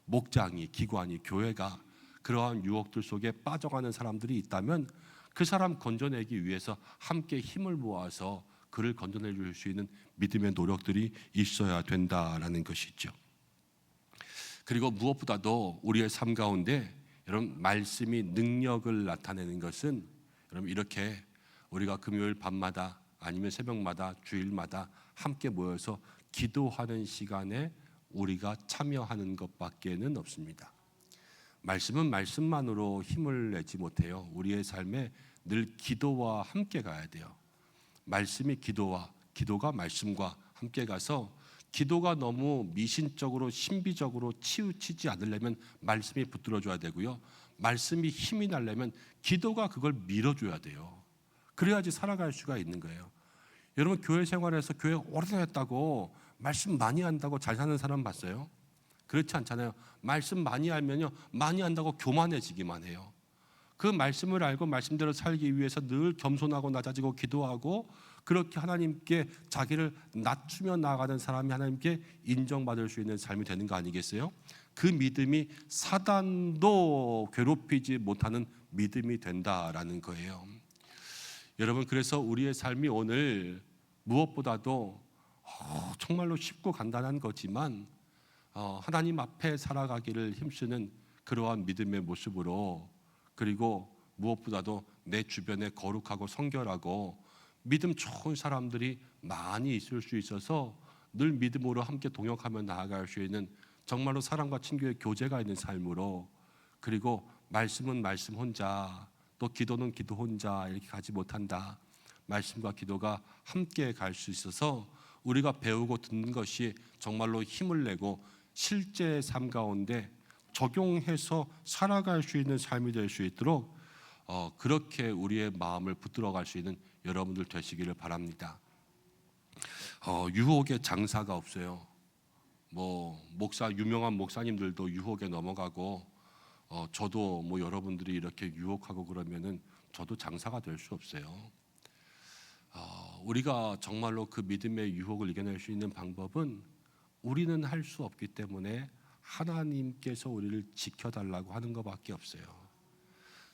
목장이, 기관이, 교회가 그러한 유혹들 속에 빠져가는 사람들이 있다면 그 사람 건져내기 위해서 함께 힘을 모아서 그를 건져내줄 수 있는 믿음의 노력들이 있어야 된다라는 것이죠. 그리고 무엇보다도 우리의 삶 가운데 여러분, 말씀이 능력을 나타내는 것은 여러분, 이렇게 우리가 금요일 밤마다 아니면 새벽마다 주일마다 함께 모여서 기도하는 시간에 우리가 참여하는 것밖에는 없습니다. 말씀은 말씀만으로 힘을 내지 못해요. 우리의 삶에 늘 기도와 함께 가야 돼요. 말씀이 기도와, 기도가 말씀과 함께 가서, 기도가 너무 미신적으로 신비적으로 치우치지 않으려면 말씀이 붙들어줘야 되고요. 말씀이 힘이 나려면 기도가 그걸 밀어줘야 돼요. 그래야지 살아갈 수가 있는 거예요. 여러분, 교회 생활에서 교회 오래됐다고 말씀 많이 한다고 잘 사는 사람 봤어요? 그렇지 않잖아요. 말씀 많이 알면요, 많이 한다고 교만해지기만 해요. 그 말씀을 알고 말씀대로 살기 위해서 늘 겸손하고 낮아지고 기도하고 그렇게 하나님께 자기를 낮추며 나아가는 사람이 하나님께 인정받을 수 있는 삶이 되는 거 아니겠어요? 그 믿음이 사단도 괴롭히지 못하는 믿음이 된다라는 거예요. 여러분, 그래서 우리의 삶이 오늘 무엇보다도 정말로 쉽고 간단한 거지만 하나님 앞에 살아가기를 힘쓰는 그러한 믿음의 모습으로, 그리고 무엇보다도 내 주변에 거룩하고 성결하고 믿음 좋은 사람들이 많이 있을 수 있어서 늘 믿음으로 함께 동역하며 나아갈 수 있는 정말로 사랑과 친교의 교제가 있는 삶으로, 그리고 말씀은 말씀 혼자, 또 기도는 기도 혼자 이렇게 가지 못한다. 말씀과 기도가 함께 갈 수 있어서 우리가 배우고 듣는 것이 정말로 힘을 내고 실제 삶 가운데 적용해서 살아갈 수 있는 삶이 될 수 있도록 그렇게 우리의 마음을 붙들어갈 수 있는 여러분들 되시기를 바랍니다. 유혹의 장사가 없어요. 유명한 목사님들도 유혹에 넘어가고, 저도 여러분들이 이렇게 유혹하고 그러면은 저도 장사가 될 수 없어요. 우리가 정말로 그 믿음의 유혹을 이겨낼 수 있는 방법은 우리는 할 수 없기 때문에 하나님께서 우리를 지켜달라고 하는 것밖에 없어요.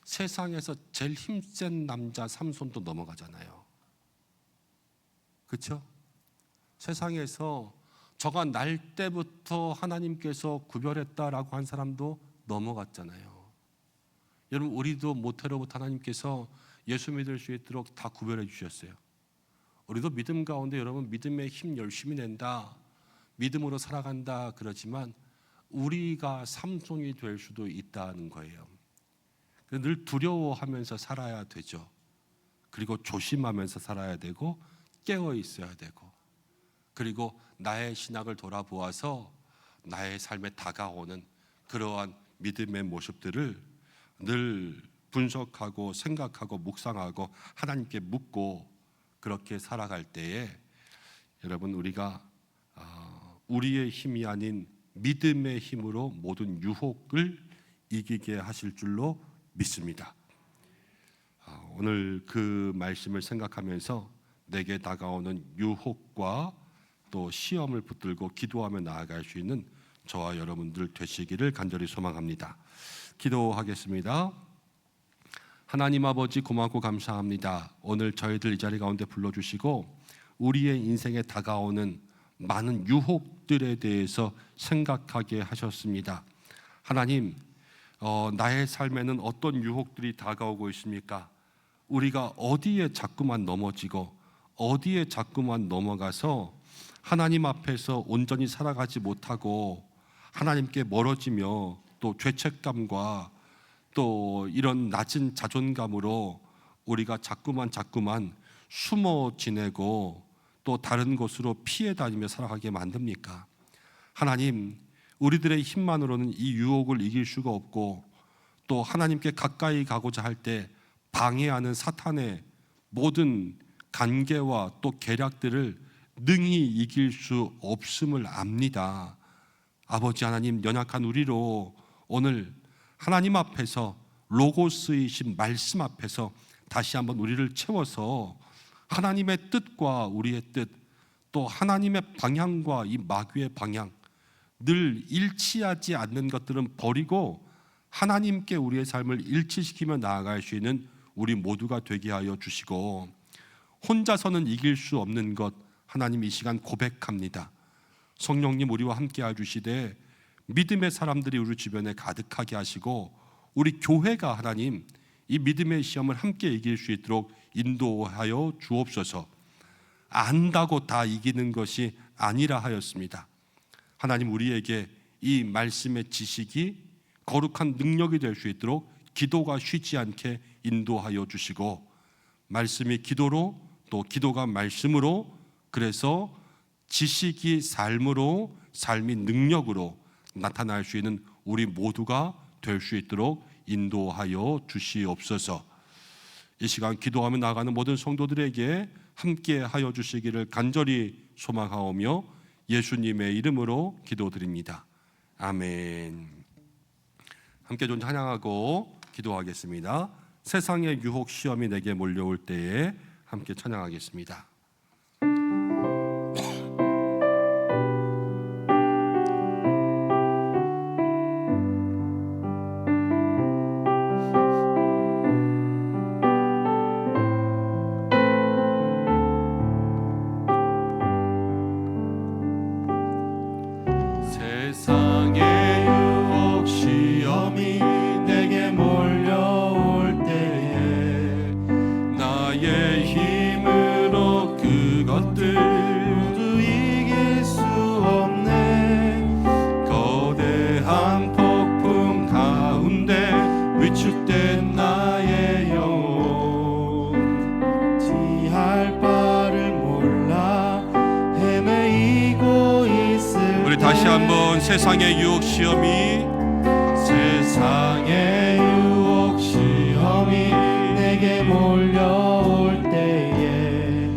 세상에서 제일 힘센 남자 삼손도 넘어가잖아요. 그렇죠? 세상에서 저가 날 때부터 하나님께서 구별했다라고 한 사람도 넘어갔잖아요. 여러분, 우리도 모태로부터 하나님께서 예수 믿을 수 있도록 다 구별해 주셨어요. 우리도 믿음 가운데 여러분, 믿음의 힘 열심히 낸다, 믿음으로 살아간다 그러지만 우리가 삼손이 될 수도 있다는 거예요. 늘 두려워하면서 살아야 되죠. 그리고 조심하면서 살아야 되고 깨어 있어야 되고, 그리고 나의 신학을 돌아보아서 나의 삶에 다가오는 그러한 믿음의 모습들을 늘 분석하고 생각하고 묵상하고 하나님께 묻고 그렇게 살아갈 때에 여러분, 우리가 우리의 힘이 아닌 믿음의 힘으로 모든 유혹을 이기게 하실 줄로 믿습니다. 오늘 그 말씀을 생각하면서 내게 다가오는 유혹과 또 시험을 붙들고 기도하며 나아갈 수 있는 저와 여러분들 되시기를 간절히 소망합니다. 기도하겠습니다. 하나님 아버지 고맙고 감사합니다. 오늘 저희들 이 자리 가운데 불러주시고 우리의 인생에 다가오는 많은 유혹들에 대해서 생각하게 하셨습니다. 하나님, 나의 삶에는 어떤 유혹들이 다가오고 있습니까? 우리가 어디에 자꾸만 넘어지고 어디에 자꾸만 넘어가서 하나님 앞에서 온전히 살아가지 못하고 하나님께 멀어지며 또 죄책감과 또 이런 낮은 자존감으로 우리가 자꾸만 숨어 지내고 또 다른 곳으로 피해 다니며 살아가게 만듭니까? 하나님, 우리들의 힘만으로는 이 유혹을 이길 수가 없고 또 하나님께 가까이 가고자 할 때 방해하는 사탄의 모든 간계와 또 계략들을 능히 이길 수 없음을 압니다. 아버지 하나님, 연약한 우리로 오늘 하나님 앞에서 로고스이신 말씀 앞에서 다시 한번 우리를 채워서 하나님의 뜻과 우리의 뜻, 또 하나님의 방향과 이 마귀의 방향, 늘 일치하지 않는 것들은 버리고 하나님께 우리의 삶을 일치시키며 나아갈 수 있는 우리 모두가 되게 하여 주시고, 혼자서는 이길 수 없는 것 하나님 이 시간 고백합니다. 성령님 우리와 함께 해주시되 믿음의 사람들이 우리 주변에 가득하게 하시고 우리 교회가 하나님 이 믿음의 시험을 함께 이길 수 있도록 인도하여 주옵소서. 안다고 다 이기는 것이 아니라 하였습니다. 하나님, 우리에게 이 말씀의 지식이 거룩한 능력이 될 수 있도록 기도가 쉬지 않게 인도하여 주시고, 말씀이 기도로 또 기도가 말씀으로, 그래서 지식이 삶으로, 삶이 능력으로 나타날 수 있는 우리 모두가 될 수 있도록 인도하여 주시옵소서. 이 시간 기도하며 나아가는 모든 성도들에게 함께 하여 주시기를 간절히 소망하오며 예수님의 이름으로 기도드립니다. 아멘. 함께 좀 찬양하고 기도하겠습니다. 세상의 유혹 시험이 내게 몰려올 때에 함께 찬양하겠습니다. 세상의 유혹 시험이 내게 몰려올 때에 나의 힘으로 그것들 모두 이길 수 없네. 거대한 폭풍 가운데 위축된 나의 영혼, 지할 바를 몰라 헤매이고 있을 우리 다시 한번 세상의 유혹 시험이 세상의 유혹 시험이 내게 몰려올 때에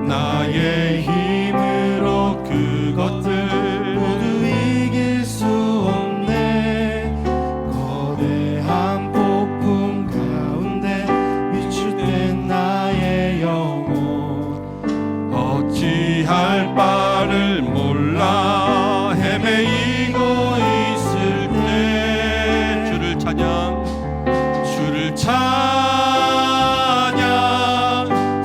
나의 힘으로 그것들 모두 이길 수 없네. 거대한 폭풍 가운데 위축된 나의 영혼, 어찌할 바를 몰라 헤매이고 있을 때 주를 찬양, 주를 찬양,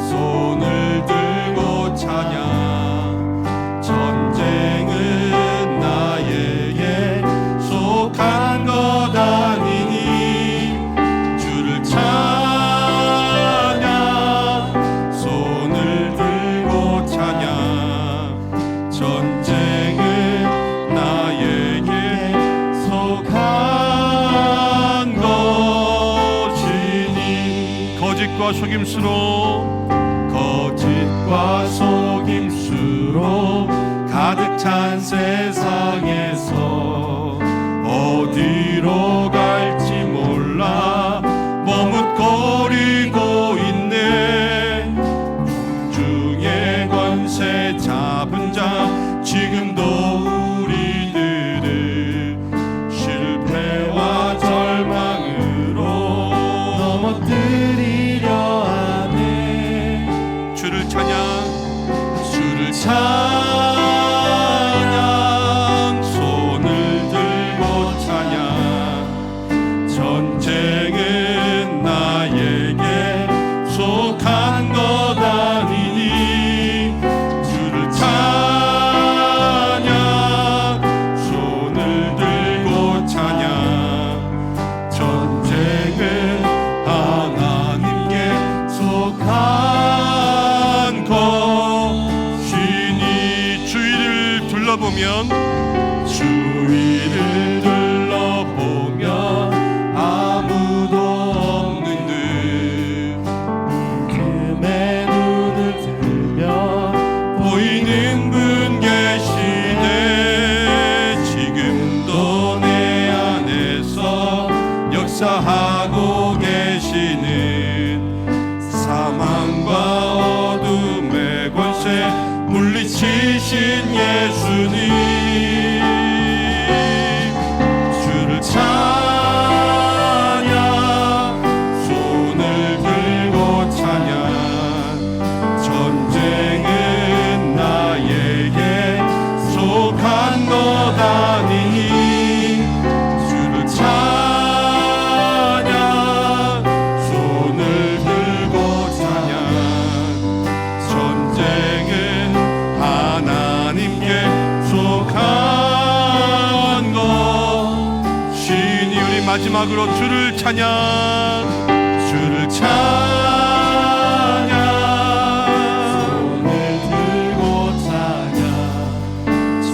손을 들고 찬양. 전쟁은 나에게 속한 것 아니니 주를 찬양, 손을 들고 찬양. 전쟁은 나에게 속한 것이니. 거짓과 속임수로 가득 찬 세상에서 어디로 갈지 몰라 머뭇거리고 있네. 중의 권세 잡은 자 지금도 우리들을 실패와 절망으로 넘어뜨리려 하네. 주를 찬양, 주를 찬양, 손을 들고 찬양. 전쟁은 나에게 속한 것 아니니 주를 찬양 손을 들고 찬양 전쟁은 하나님께 속한 것이니 주위를 둘러보면 아무도 없는 듯 금의 눈을 들면 보이는 분 계시네 지금도 내 안에서 역사하고 계시는 사망과 어둠의 권세 물리치신 예수님 주를 찬양 손을 들고 찬양 전쟁은 나에게 속한 것 아니니 주를 찬양 손을 들고 찬양 전쟁은 하나님께 속한 것이니 우리 마지막으로 주를 찬양 주를 찬양 손을 들고 찬양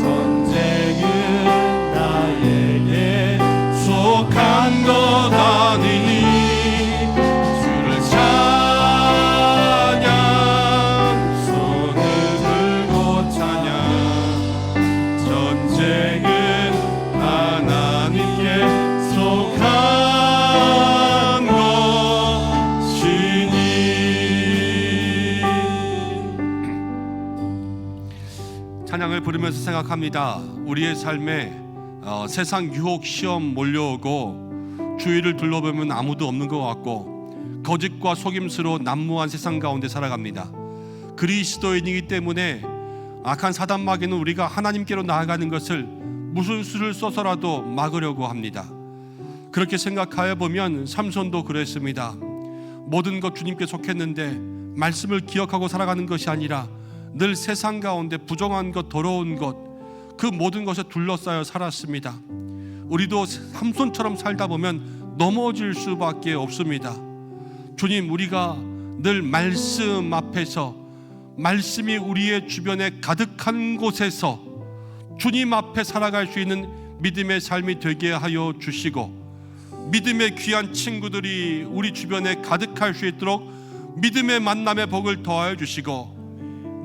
전쟁은 나에게 속한 것 아니니 주를 찬양 손을 들고 찬양 전쟁은 하나님께 속한 것이니 찬양을 부르면서 생각합니다. 우리의 삶에 세상 유혹 시험 몰려오고 주위를 둘러보면 아무도 없는 것 같고 거짓과 속임수로 난무한 세상 가운데 살아갑니다. 그리스도인이기 때문에 악한 사단 마귀는 우리가 하나님께로 나아가는 것을 무슨 수를 써서라도 막으려고 합니다. 그렇게 생각하여 보면 삼손도 그랬습니다. 모든 것 주님께 속했는데 말씀을 기억하고 살아가는 것이 아니라 늘 세상 가운데 부정한 것, 더러운 것, 그 모든 것에 둘러싸여 살았습니다. 우리도 삼손처럼 살다 보면 넘어질 수밖에 없습니다. 주님, 우리가 늘 말씀 앞에서, 말씀이 우리의 주변에 가득한 곳에서 주님 앞에 살아갈 수 있는 믿음의 삶이 되게 하여 주시고, 믿음의 귀한 친구들이 우리 주변에 가득할 수 있도록 믿음의 만남의 복을 더하여 주시고,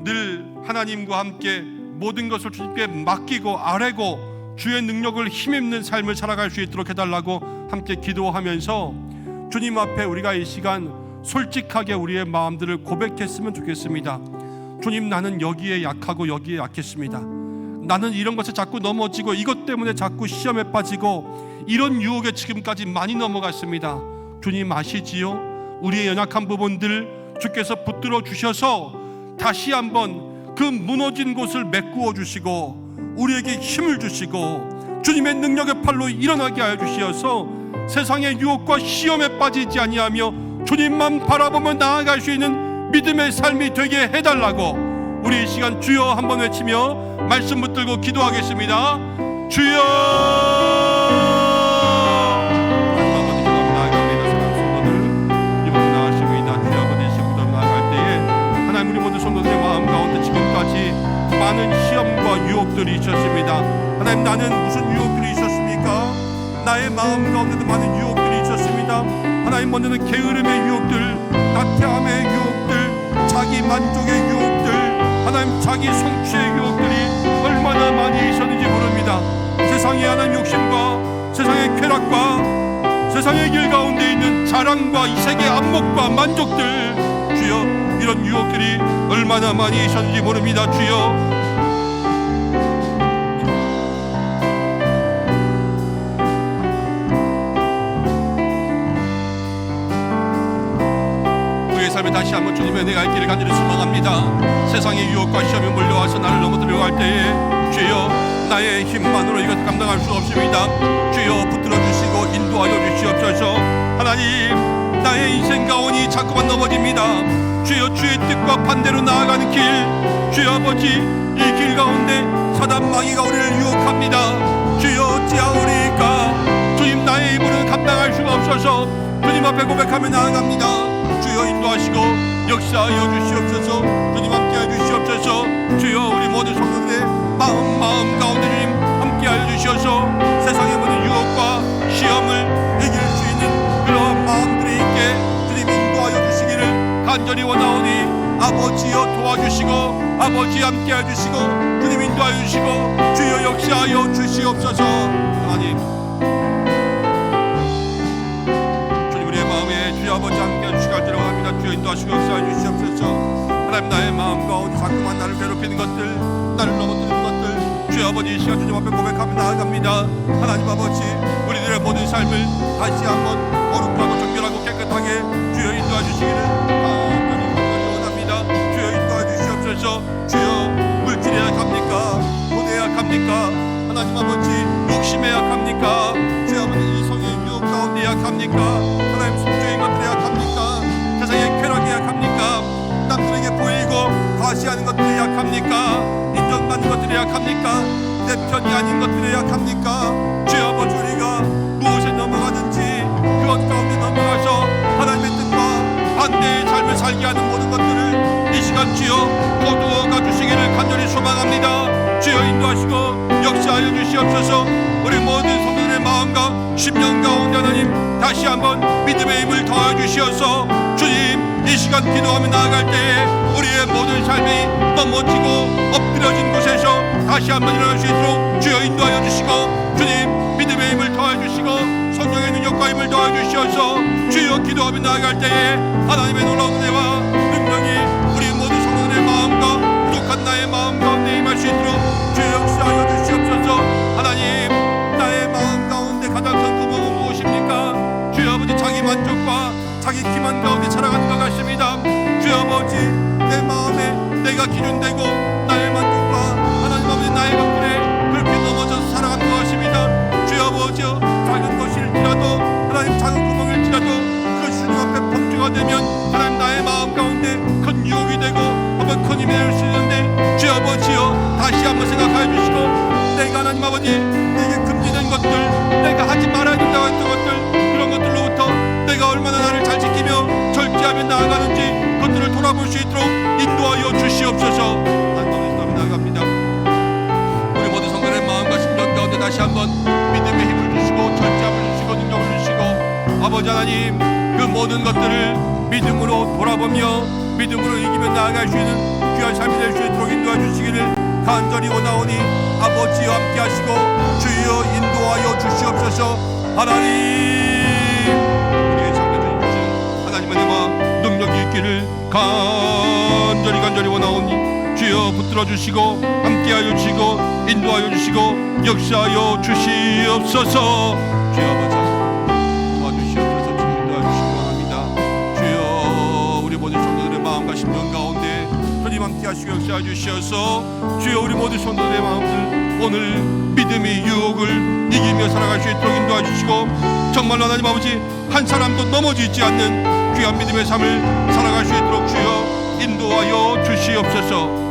늘 하나님과 함께 모든 것을 주님께 맡기고 아뢰고 주의 능력을 힘입는 삶을 살아갈 수 있도록 해달라고 함께 기도하면서 주님 앞에 우리가 이 시간 솔직하게 우리의 마음들을 고백했으면 좋겠습니다. 주님, 나는 여기에 약하고 여기에 약했습니다. 나는 이런 것에 자꾸 넘어지고 이것 때문에 자꾸 시험에 빠지고 이런 유혹에 지금까지 많이 넘어갔습니다. 주님 아시지요? 우리의 연약한 부분들 주께서 붙들어 주셔서 다시 한번 그 무너진 곳을 메꾸어 주시고 우리에게 힘을 주시고 주님의 능력의 팔로 일어나게 하여 주시어서 세상의 유혹과 시험에 빠지지 아니하며 주님만 바라보며 나아갈 수 있는 믿음의 삶이 되게 해달라고 우리 이 시간 주여 한번 외치며 말씀 붙들고 기도하겠습니다. 주여! 우리 모든 성도들의 마음 가운데 지금까지 많은 시험과 유혹들이 있었습니다. 하나님, 나는 무슨 유혹들이 있었습니까? 나의 마음 가운데도 많은 유혹들이 있었습니다. 하나님, 먼저는 게으름의 유혹들, 나태함의 유혹들, 자기 만족의 유혹들, 하나님 자기 성취의 유혹들이 얼마나 많이 있었는지 모릅니다. 세상에 하는 욕심과 세상의 쾌락과 세상의 길 가운데 있는 자랑과 이 세계의 안목과 만족들, 주여, 이런 유혹들이 얼마나 많이 있었는지 모릅니다. 주여, 우리의 삶에 다시 한번 주님의 내 갈 길을 간절히 소망합니다. 세상의 유혹과 시험이 몰려와서 나를 넘어뜨려고 할 때에 주여, 나의 힘만으로 이것을 감당할 수 없습니다. 주여 붙들어 주시고 인도하여 주시옵소서. 하나님, 나의 인생 가운이 자꾸만 넘어집니다. 주여, 주의 뜻과 반대로 나아가는 길, 주여 아버지, 이 길 가운데 사단 마귀가 우리를 유혹합니다. 주여, 어찌하오리까. 주님, 나의 힘으로는 감당할 수가 없어서 주님 앞에 고백하며 나아갑니다. 주여, 인도하시고 역사하여 주시옵소서. 주님 함께하여 주시옵소서. 주여, 우리 모든 성도들의 마음 가운데 주님 함께하여 주셔서 세상의 모든 유혹과 시험을 이길 수 있는 그러한 마음들이 있게 주님 인도하여 주시기를 간절히 원하오니, 아버지여 도와주시고 아버지 함께하여 주시고 주님 인도하여 주시고 주여 역사하여 주시옵소서. 하나님, 주님 우리의 마음에 주여 아버지 함께하여 주시기 간절히 합니다. 주여 인도하시고 역사하여 주시옵소서. 하나님, 나의 마음 가운데 자꾸만 나를 괴롭히는 것들, 나를 넘어뜨리는 것들, 주여 아버지 이 시간 주님 앞에 고백하며 나아갑니다. 하나님 아버지, 우리들의 모든 삶을 다시 한번 거룩하고 정결하고 깨끗하게 주여 인도해 주시기를 간절히 원합니다. 주여 인도해 주시옵소서. 주여, 물질에 약합니까? 돈에 약합니까? 하나님 아버지, 욕심에 약합니까? 주여 아버지, 이성의 유혹 가운데 약합니까? 하나님, 성적인 것들에 약합니까? 세상의 쾌락에 약합니까? 남들에게 보이고 과시하는 것들에 약합니까? 인정받는 것들에 약합니까? 내 편이 아닌 것들에 약합니까? 주여 아버지, 우리가 무엇에 넘어가든지 그것 가운데 넘어가서 하나님의 뜻과 반대의 삶을 살게 하는 모든 것들을 이 시간 주여 거두어 가주시기를 간절히 소망합니다. 주여 인도하시고 역사하여 주시옵소서. 우리 모든 성도들의 마음과 심령 가운데 하나님 다시 한번 믿음의 힘을 더하여 주시어서 주님, 이 시간 기도하며 나아갈 때에 우리의 모든 삶이 넘어지고 엎드려진 곳에서 다시 한번 일어날 수 있도록 주여 인도하여 주시고 주님, 믿음의 힘을 더하여 주시고 성령의 능력과 힘을 더하여 주시어서 주여 기도하며 나아갈 때에 하나님의 놀라운 은혜와 능력이 우리 모든 성도들의 마음과 부족한 나의 마음 가운데 임할 수 있도록 주여 역사하여 주시옵소서. 하나님, 나의 마음 가운데 가장 큰 구멍은 무엇입니까? 주여 아버지, 자기 만족과 자기 기만 가운데 살아가는 것 같습니다. 주여 아버지, 내 마음에 내가 기준되고 나의 만족과 하나님 아버지 나의 것들에 그렇게 넘어져서 살아가는 것 같습니다. 주여 아버지, 작은 것일지라도 하나님, 작은 구멍일지라도 그것이 주님 앞에 범죄가 되면 하나님 나의 마음 가운데 큰 유혹이 되고 한번 큰 힘이 될 수 있는데 주여 아버지여, 다시 한번 생각하여 주시고 내가 하나님 아버지 내게 금지된 것들, 내가 하지 말아야 된다고 했던 것들, 그런 것들로부터 내가 얼마나 나를 잘 지키며 절제하며 나아가는지 그것들을 돌아볼 수 있도록 인도하여 주시옵소서. 한번 나아갑니다. 우리 모든 성도의 마음과 심령 가운데 다시 한번 믿음의 힘을 주시고 절제함을 주시고 능력을 주시고 아버지 하나님, 그 모든 것들을 믿음으로 돌아보며 믿음으로 이기며 나아갈 수 있는 귀한 삶이 될 수 있도록 인도해 주시기를 간절히 원하오니 아버지와 함께 하시고 주여 인도하여 주시옵소서. 하나님, 우리의 삶에 주신 하나님의 은혜와 능력이 있기를 간절히 원하오니 주여 붙들어 주시고 함께하여 주시고 인도하여 주시고 역사하여 주시옵소서. 주여 아버지 도와주시옵소서. 주여 인도하여 주시기 원합니다. 주여, 우리 모든 성도들의 마음과 심령 가운데 주님 함께하시고 역사하여 주시어서 주여, 우리 모든 성도들의 마음들 오늘 믿음의 유혹을 이기며 살아갈 수 있도록 인도해 주시고 정말로 하나님 아버지, 한 사람도 넘어지지 않는 귀한 믿음의 삶을 살아갈 수 있도록 주여 인도하여 주시옵소서.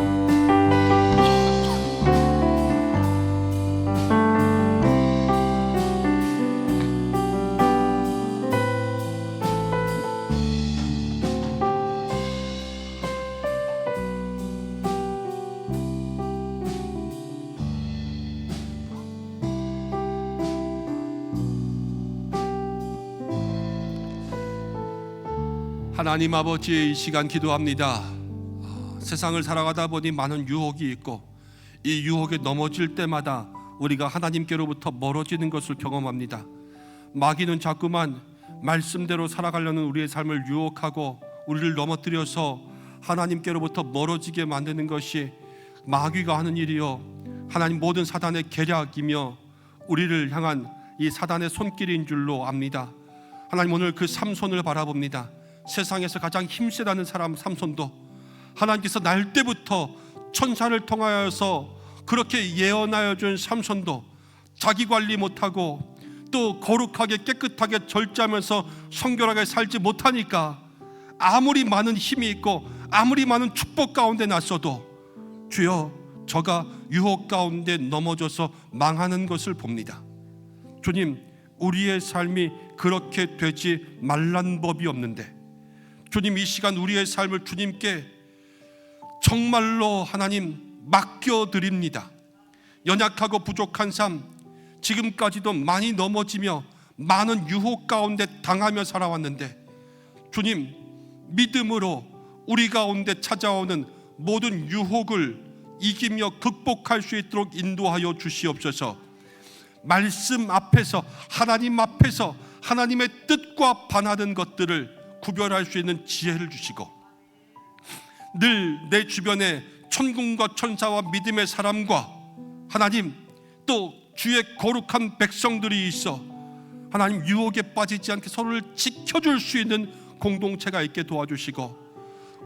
하나님 아버지, 이 시간 기도합니다. 세상을 살아가다 보니 많은 유혹이 있고 이 유혹에 넘어질 때마다 우리가 하나님께로부터 멀어지는 것을 경험합니다. 마귀는 자꾸만 말씀대로 살아가려는 우리의 삶을 유혹하고 우리를 넘어뜨려서 하나님께로부터 멀어지게 만드는 것이 마귀가 하는 일이요, 하나님 모든 사단의 계략이며 우리를 향한 이 사단의 손길인 줄로 압니다. 하나님, 오늘 그 삼손을 바라봅니다. 세상에서 가장 힘세다는 사람 삼손도 하나님께서 날 때부터 천사를 통하여서 그렇게 예언하여 준 삼손도 자기 관리 못하고 또 거룩하게 깨끗하게 절제하면서 성결하게 살지 못하니까 아무리 많은 힘이 있고 아무리 많은 축복 가운데 났어도 주여 저가 유혹 가운데 넘어져서 망하는 것을 봅니다. 주님, 우리의 삶이 그렇게 되지 말란 법이 없는데 주님, 이 시간 우리의 삶을 주님께 정말로 하나님 맡겨드립니다. 연약하고 부족한 삶, 지금까지도 많이 넘어지며 많은 유혹 가운데 당하며 살아왔는데 주님, 믿음으로 우리 가운데 찾아오는 모든 유혹을 이기며 극복할 수 있도록 인도하여 주시옵소서. 말씀 앞에서, 하나님 앞에서 하나님의 뜻과 반하는 것들을 구별할 수 있는 지혜를 주시고, 늘 내 주변에 천군과 천사와 믿음의 사람과 하나님 또 주의 거룩한 백성들이 있어 하나님 유혹에 빠지지 않게 서로를 지켜줄 수 있는 공동체가 있게 도와주시고,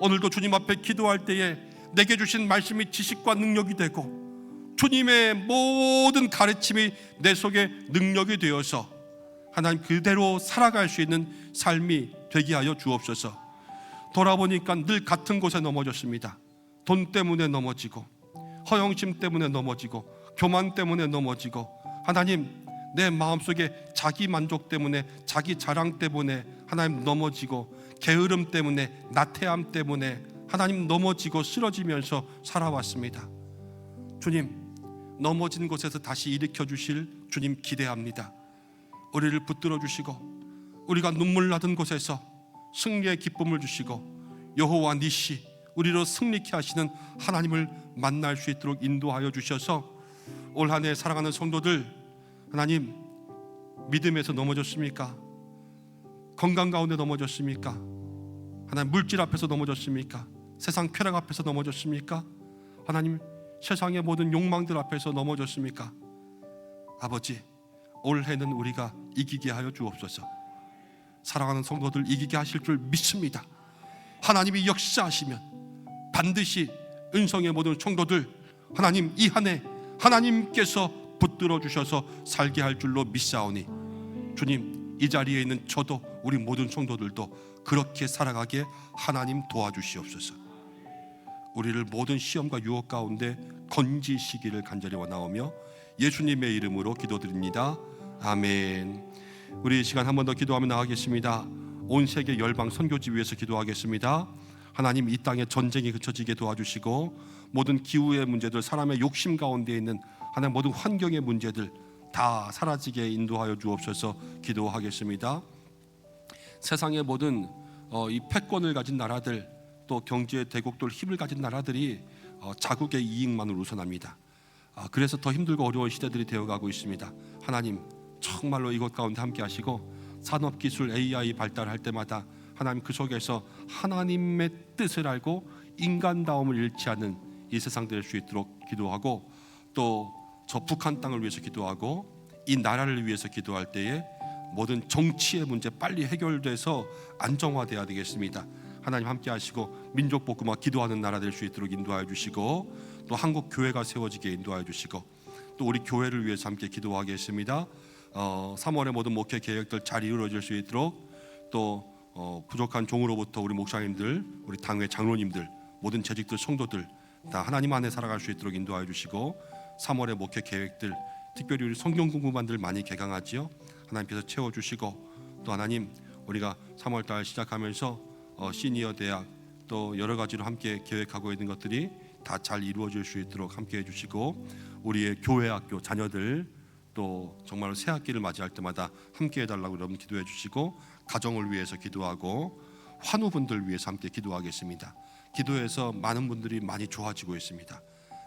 오늘도 주님 앞에 기도할 때에 내게 주신 말씀이 지식과 능력이 되고 주님의 모든 가르침이 내 속에 능력이 되어서 하나님 그대로 살아갈 수 있는 삶이 되게 하여 주옵소서. 돌아보니까 늘 같은 곳에 넘어졌습니다. 돈 때문에 넘어지고, 허영심 때문에 넘어지고, 교만 때문에 넘어지고, 하나님 내 마음속에 자기 만족 때문에, 자기 자랑 때문에 하나님 넘어지고, 게으름 때문에, 나태함 때문에 하나님 넘어지고 쓰러지면서 살아왔습니다. 주님, 넘어진 곳에서 다시 일으켜 주실 주님 기대합니다. 우리를 붙들어 주시고 우리가 눈물 나던 곳에서 승리의 기쁨을 주시고 여호와 니시, 우리로 승리케 하시는 하나님을 만날 수 있도록 인도하여 주셔서 올 한 해 사랑하는 성도들, 하나님 믿음에서 넘어졌습니까? 건강 가운데 넘어졌습니까? 하나님 물질 앞에서 넘어졌습니까? 세상 쾌락 앞에서 넘어졌습니까? 하나님 세상의 모든 욕망들 앞에서 넘어졌습니까? 아버지, 올해는 우리가 이기게 하여 주옵소서. 사랑하는 성도들 이기게 하실 줄 믿습니다. 하나님이 역사하시면 반드시 은성의 모든 성도들 하나님 이 한 해 하나님께서 붙들어 주셔서 살게 할 줄로 믿사오니 주님, 이 자리에 있는 저도 우리 모든 성도들도 그렇게 살아가게 하나님 도와주시옵소서. 우리를 모든 시험과 유혹 가운데 건지시기를 간절히 원하오며 예수님의 이름으로 기도드립니다. 아멘. 우리 이 시간 한 번 더 기도하며 나가겠습니다. 온 세계 열방 선교지 위해서 기도하겠습니다. 하나님 이 땅에 전쟁이 그쳐지게 도와주시고 모든 기후의 문제들, 사람의 욕심 가운데 있는 하나님 모든 환경의 문제들 다 사라지게 인도하여 주옵소서. 기도하겠습니다. 세상의 모든 이 패권을 가진 나라들, 또 경제 대국들 힘을 가진 나라들이 자국의 이익만을 우선합니다. 그래서 더 힘들고 어려운 시대들이 되어가고 있습니다. 하나님 정말로 이것 가운데 함께 하시고 산업기술 AI 발달할 때마다 하나님 그 속에서 하나님의 뜻을 알고 인간다움을 잃지 않는 이 세상 될 수 있도록 기도하고, 또 저 북한 땅을 위해서 기도하고 이 나라를 위해서 기도할 때에 모든 정치의 문제 빨리 해결돼서 안정화돼야 되겠습니다. 하나님 함께 하시고 민족 복음화 기도하는 나라 될 수 있도록 인도하여 주시고, 또 한국 교회가 세워지게 인도하여 주시고, 또 우리 교회를 위해서 함께 기도하겠습니다. 3월의 모든 목회 계획들 잘 이루어질 수 있도록, 또 부족한 종으로부터 우리 목사님들, 우리 당회 장로님들, 모든 재직들, 성도들 다 하나님 안에 살아갈 수 있도록 인도하여 주시고, 3월의 목회 계획들, 특별히 우리 성경 공부반들 많이 개강하지요. 하나님께서 채워주시고, 또 하나님 우리가 3월달 시작하면서 시니어 대학 또 여러 가지로 함께 계획하고 있는 것들이 다 잘 이루어질 수 있도록 함께 해주시고, 우리의 교회 학교 자녀들 또 정말로 새 학기를 맞이할 때마다 함께 해달라고 여러분 기도해 주시고, 가정을 위해서 기도하고 환우분들 위해서 함께 기도하겠습니다. 기도해서 많은 분들이 많이 좋아지고 있습니다.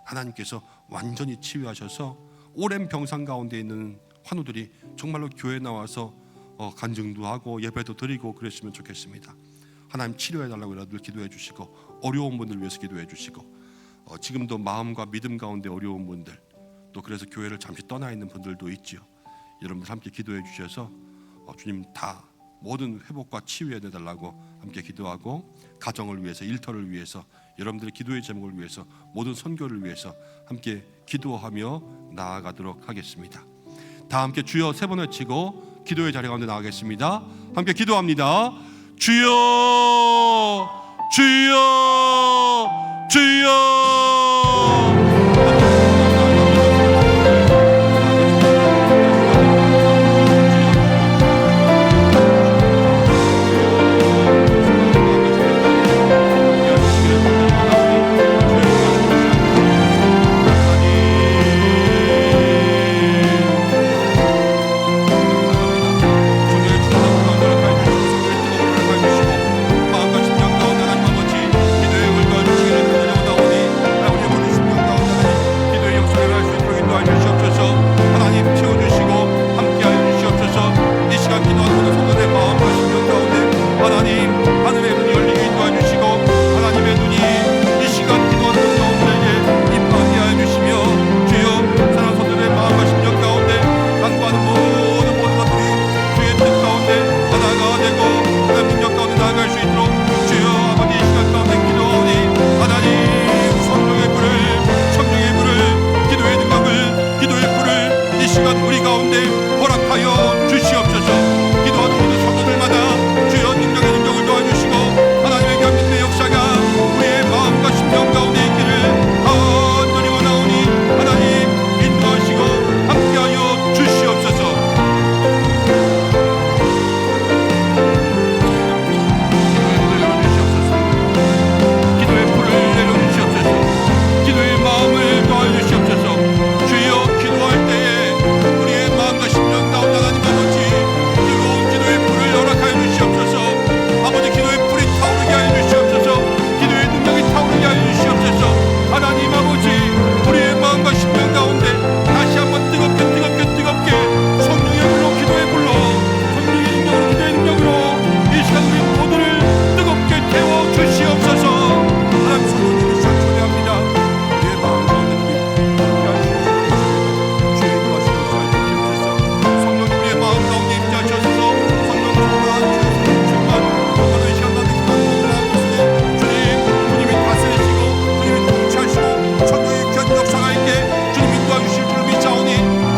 하나님께서 완전히 치유하셔서 오랜 병상 가운데 있는 환우들이 정말로 교회 나와서 간증도 하고 예배도 드리고 그랬으면 좋겠습니다. 하나님 치료해달라고 여러분들 기도해 주시고, 어려운 분들 위해서 기도해 주시고, 지금도 마음과 믿음 가운데 어려운 분들, 또 그래서 교회를 잠시 떠나 있는 분들도 있지요. 여러분들 함께 기도해 주셔서 주님 다 모든 회복과 치유해 내달라고 함께 기도하고, 가정을 위해서, 일터를 위해서, 여러분들의 기도의 제목을 위해서, 모든 선교를 위해서 함께 기도하며 나아가도록 하겠습니다. 다 함께 주여 3번 외치고 기도의 자리 가운데 나가겠습니다. 함께 기도합니다. 주여, 주여, 주여.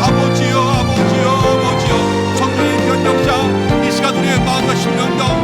아버지여, 아버지여, 성령의 변력자, 이 시간 우리의 마음과 심령 가운데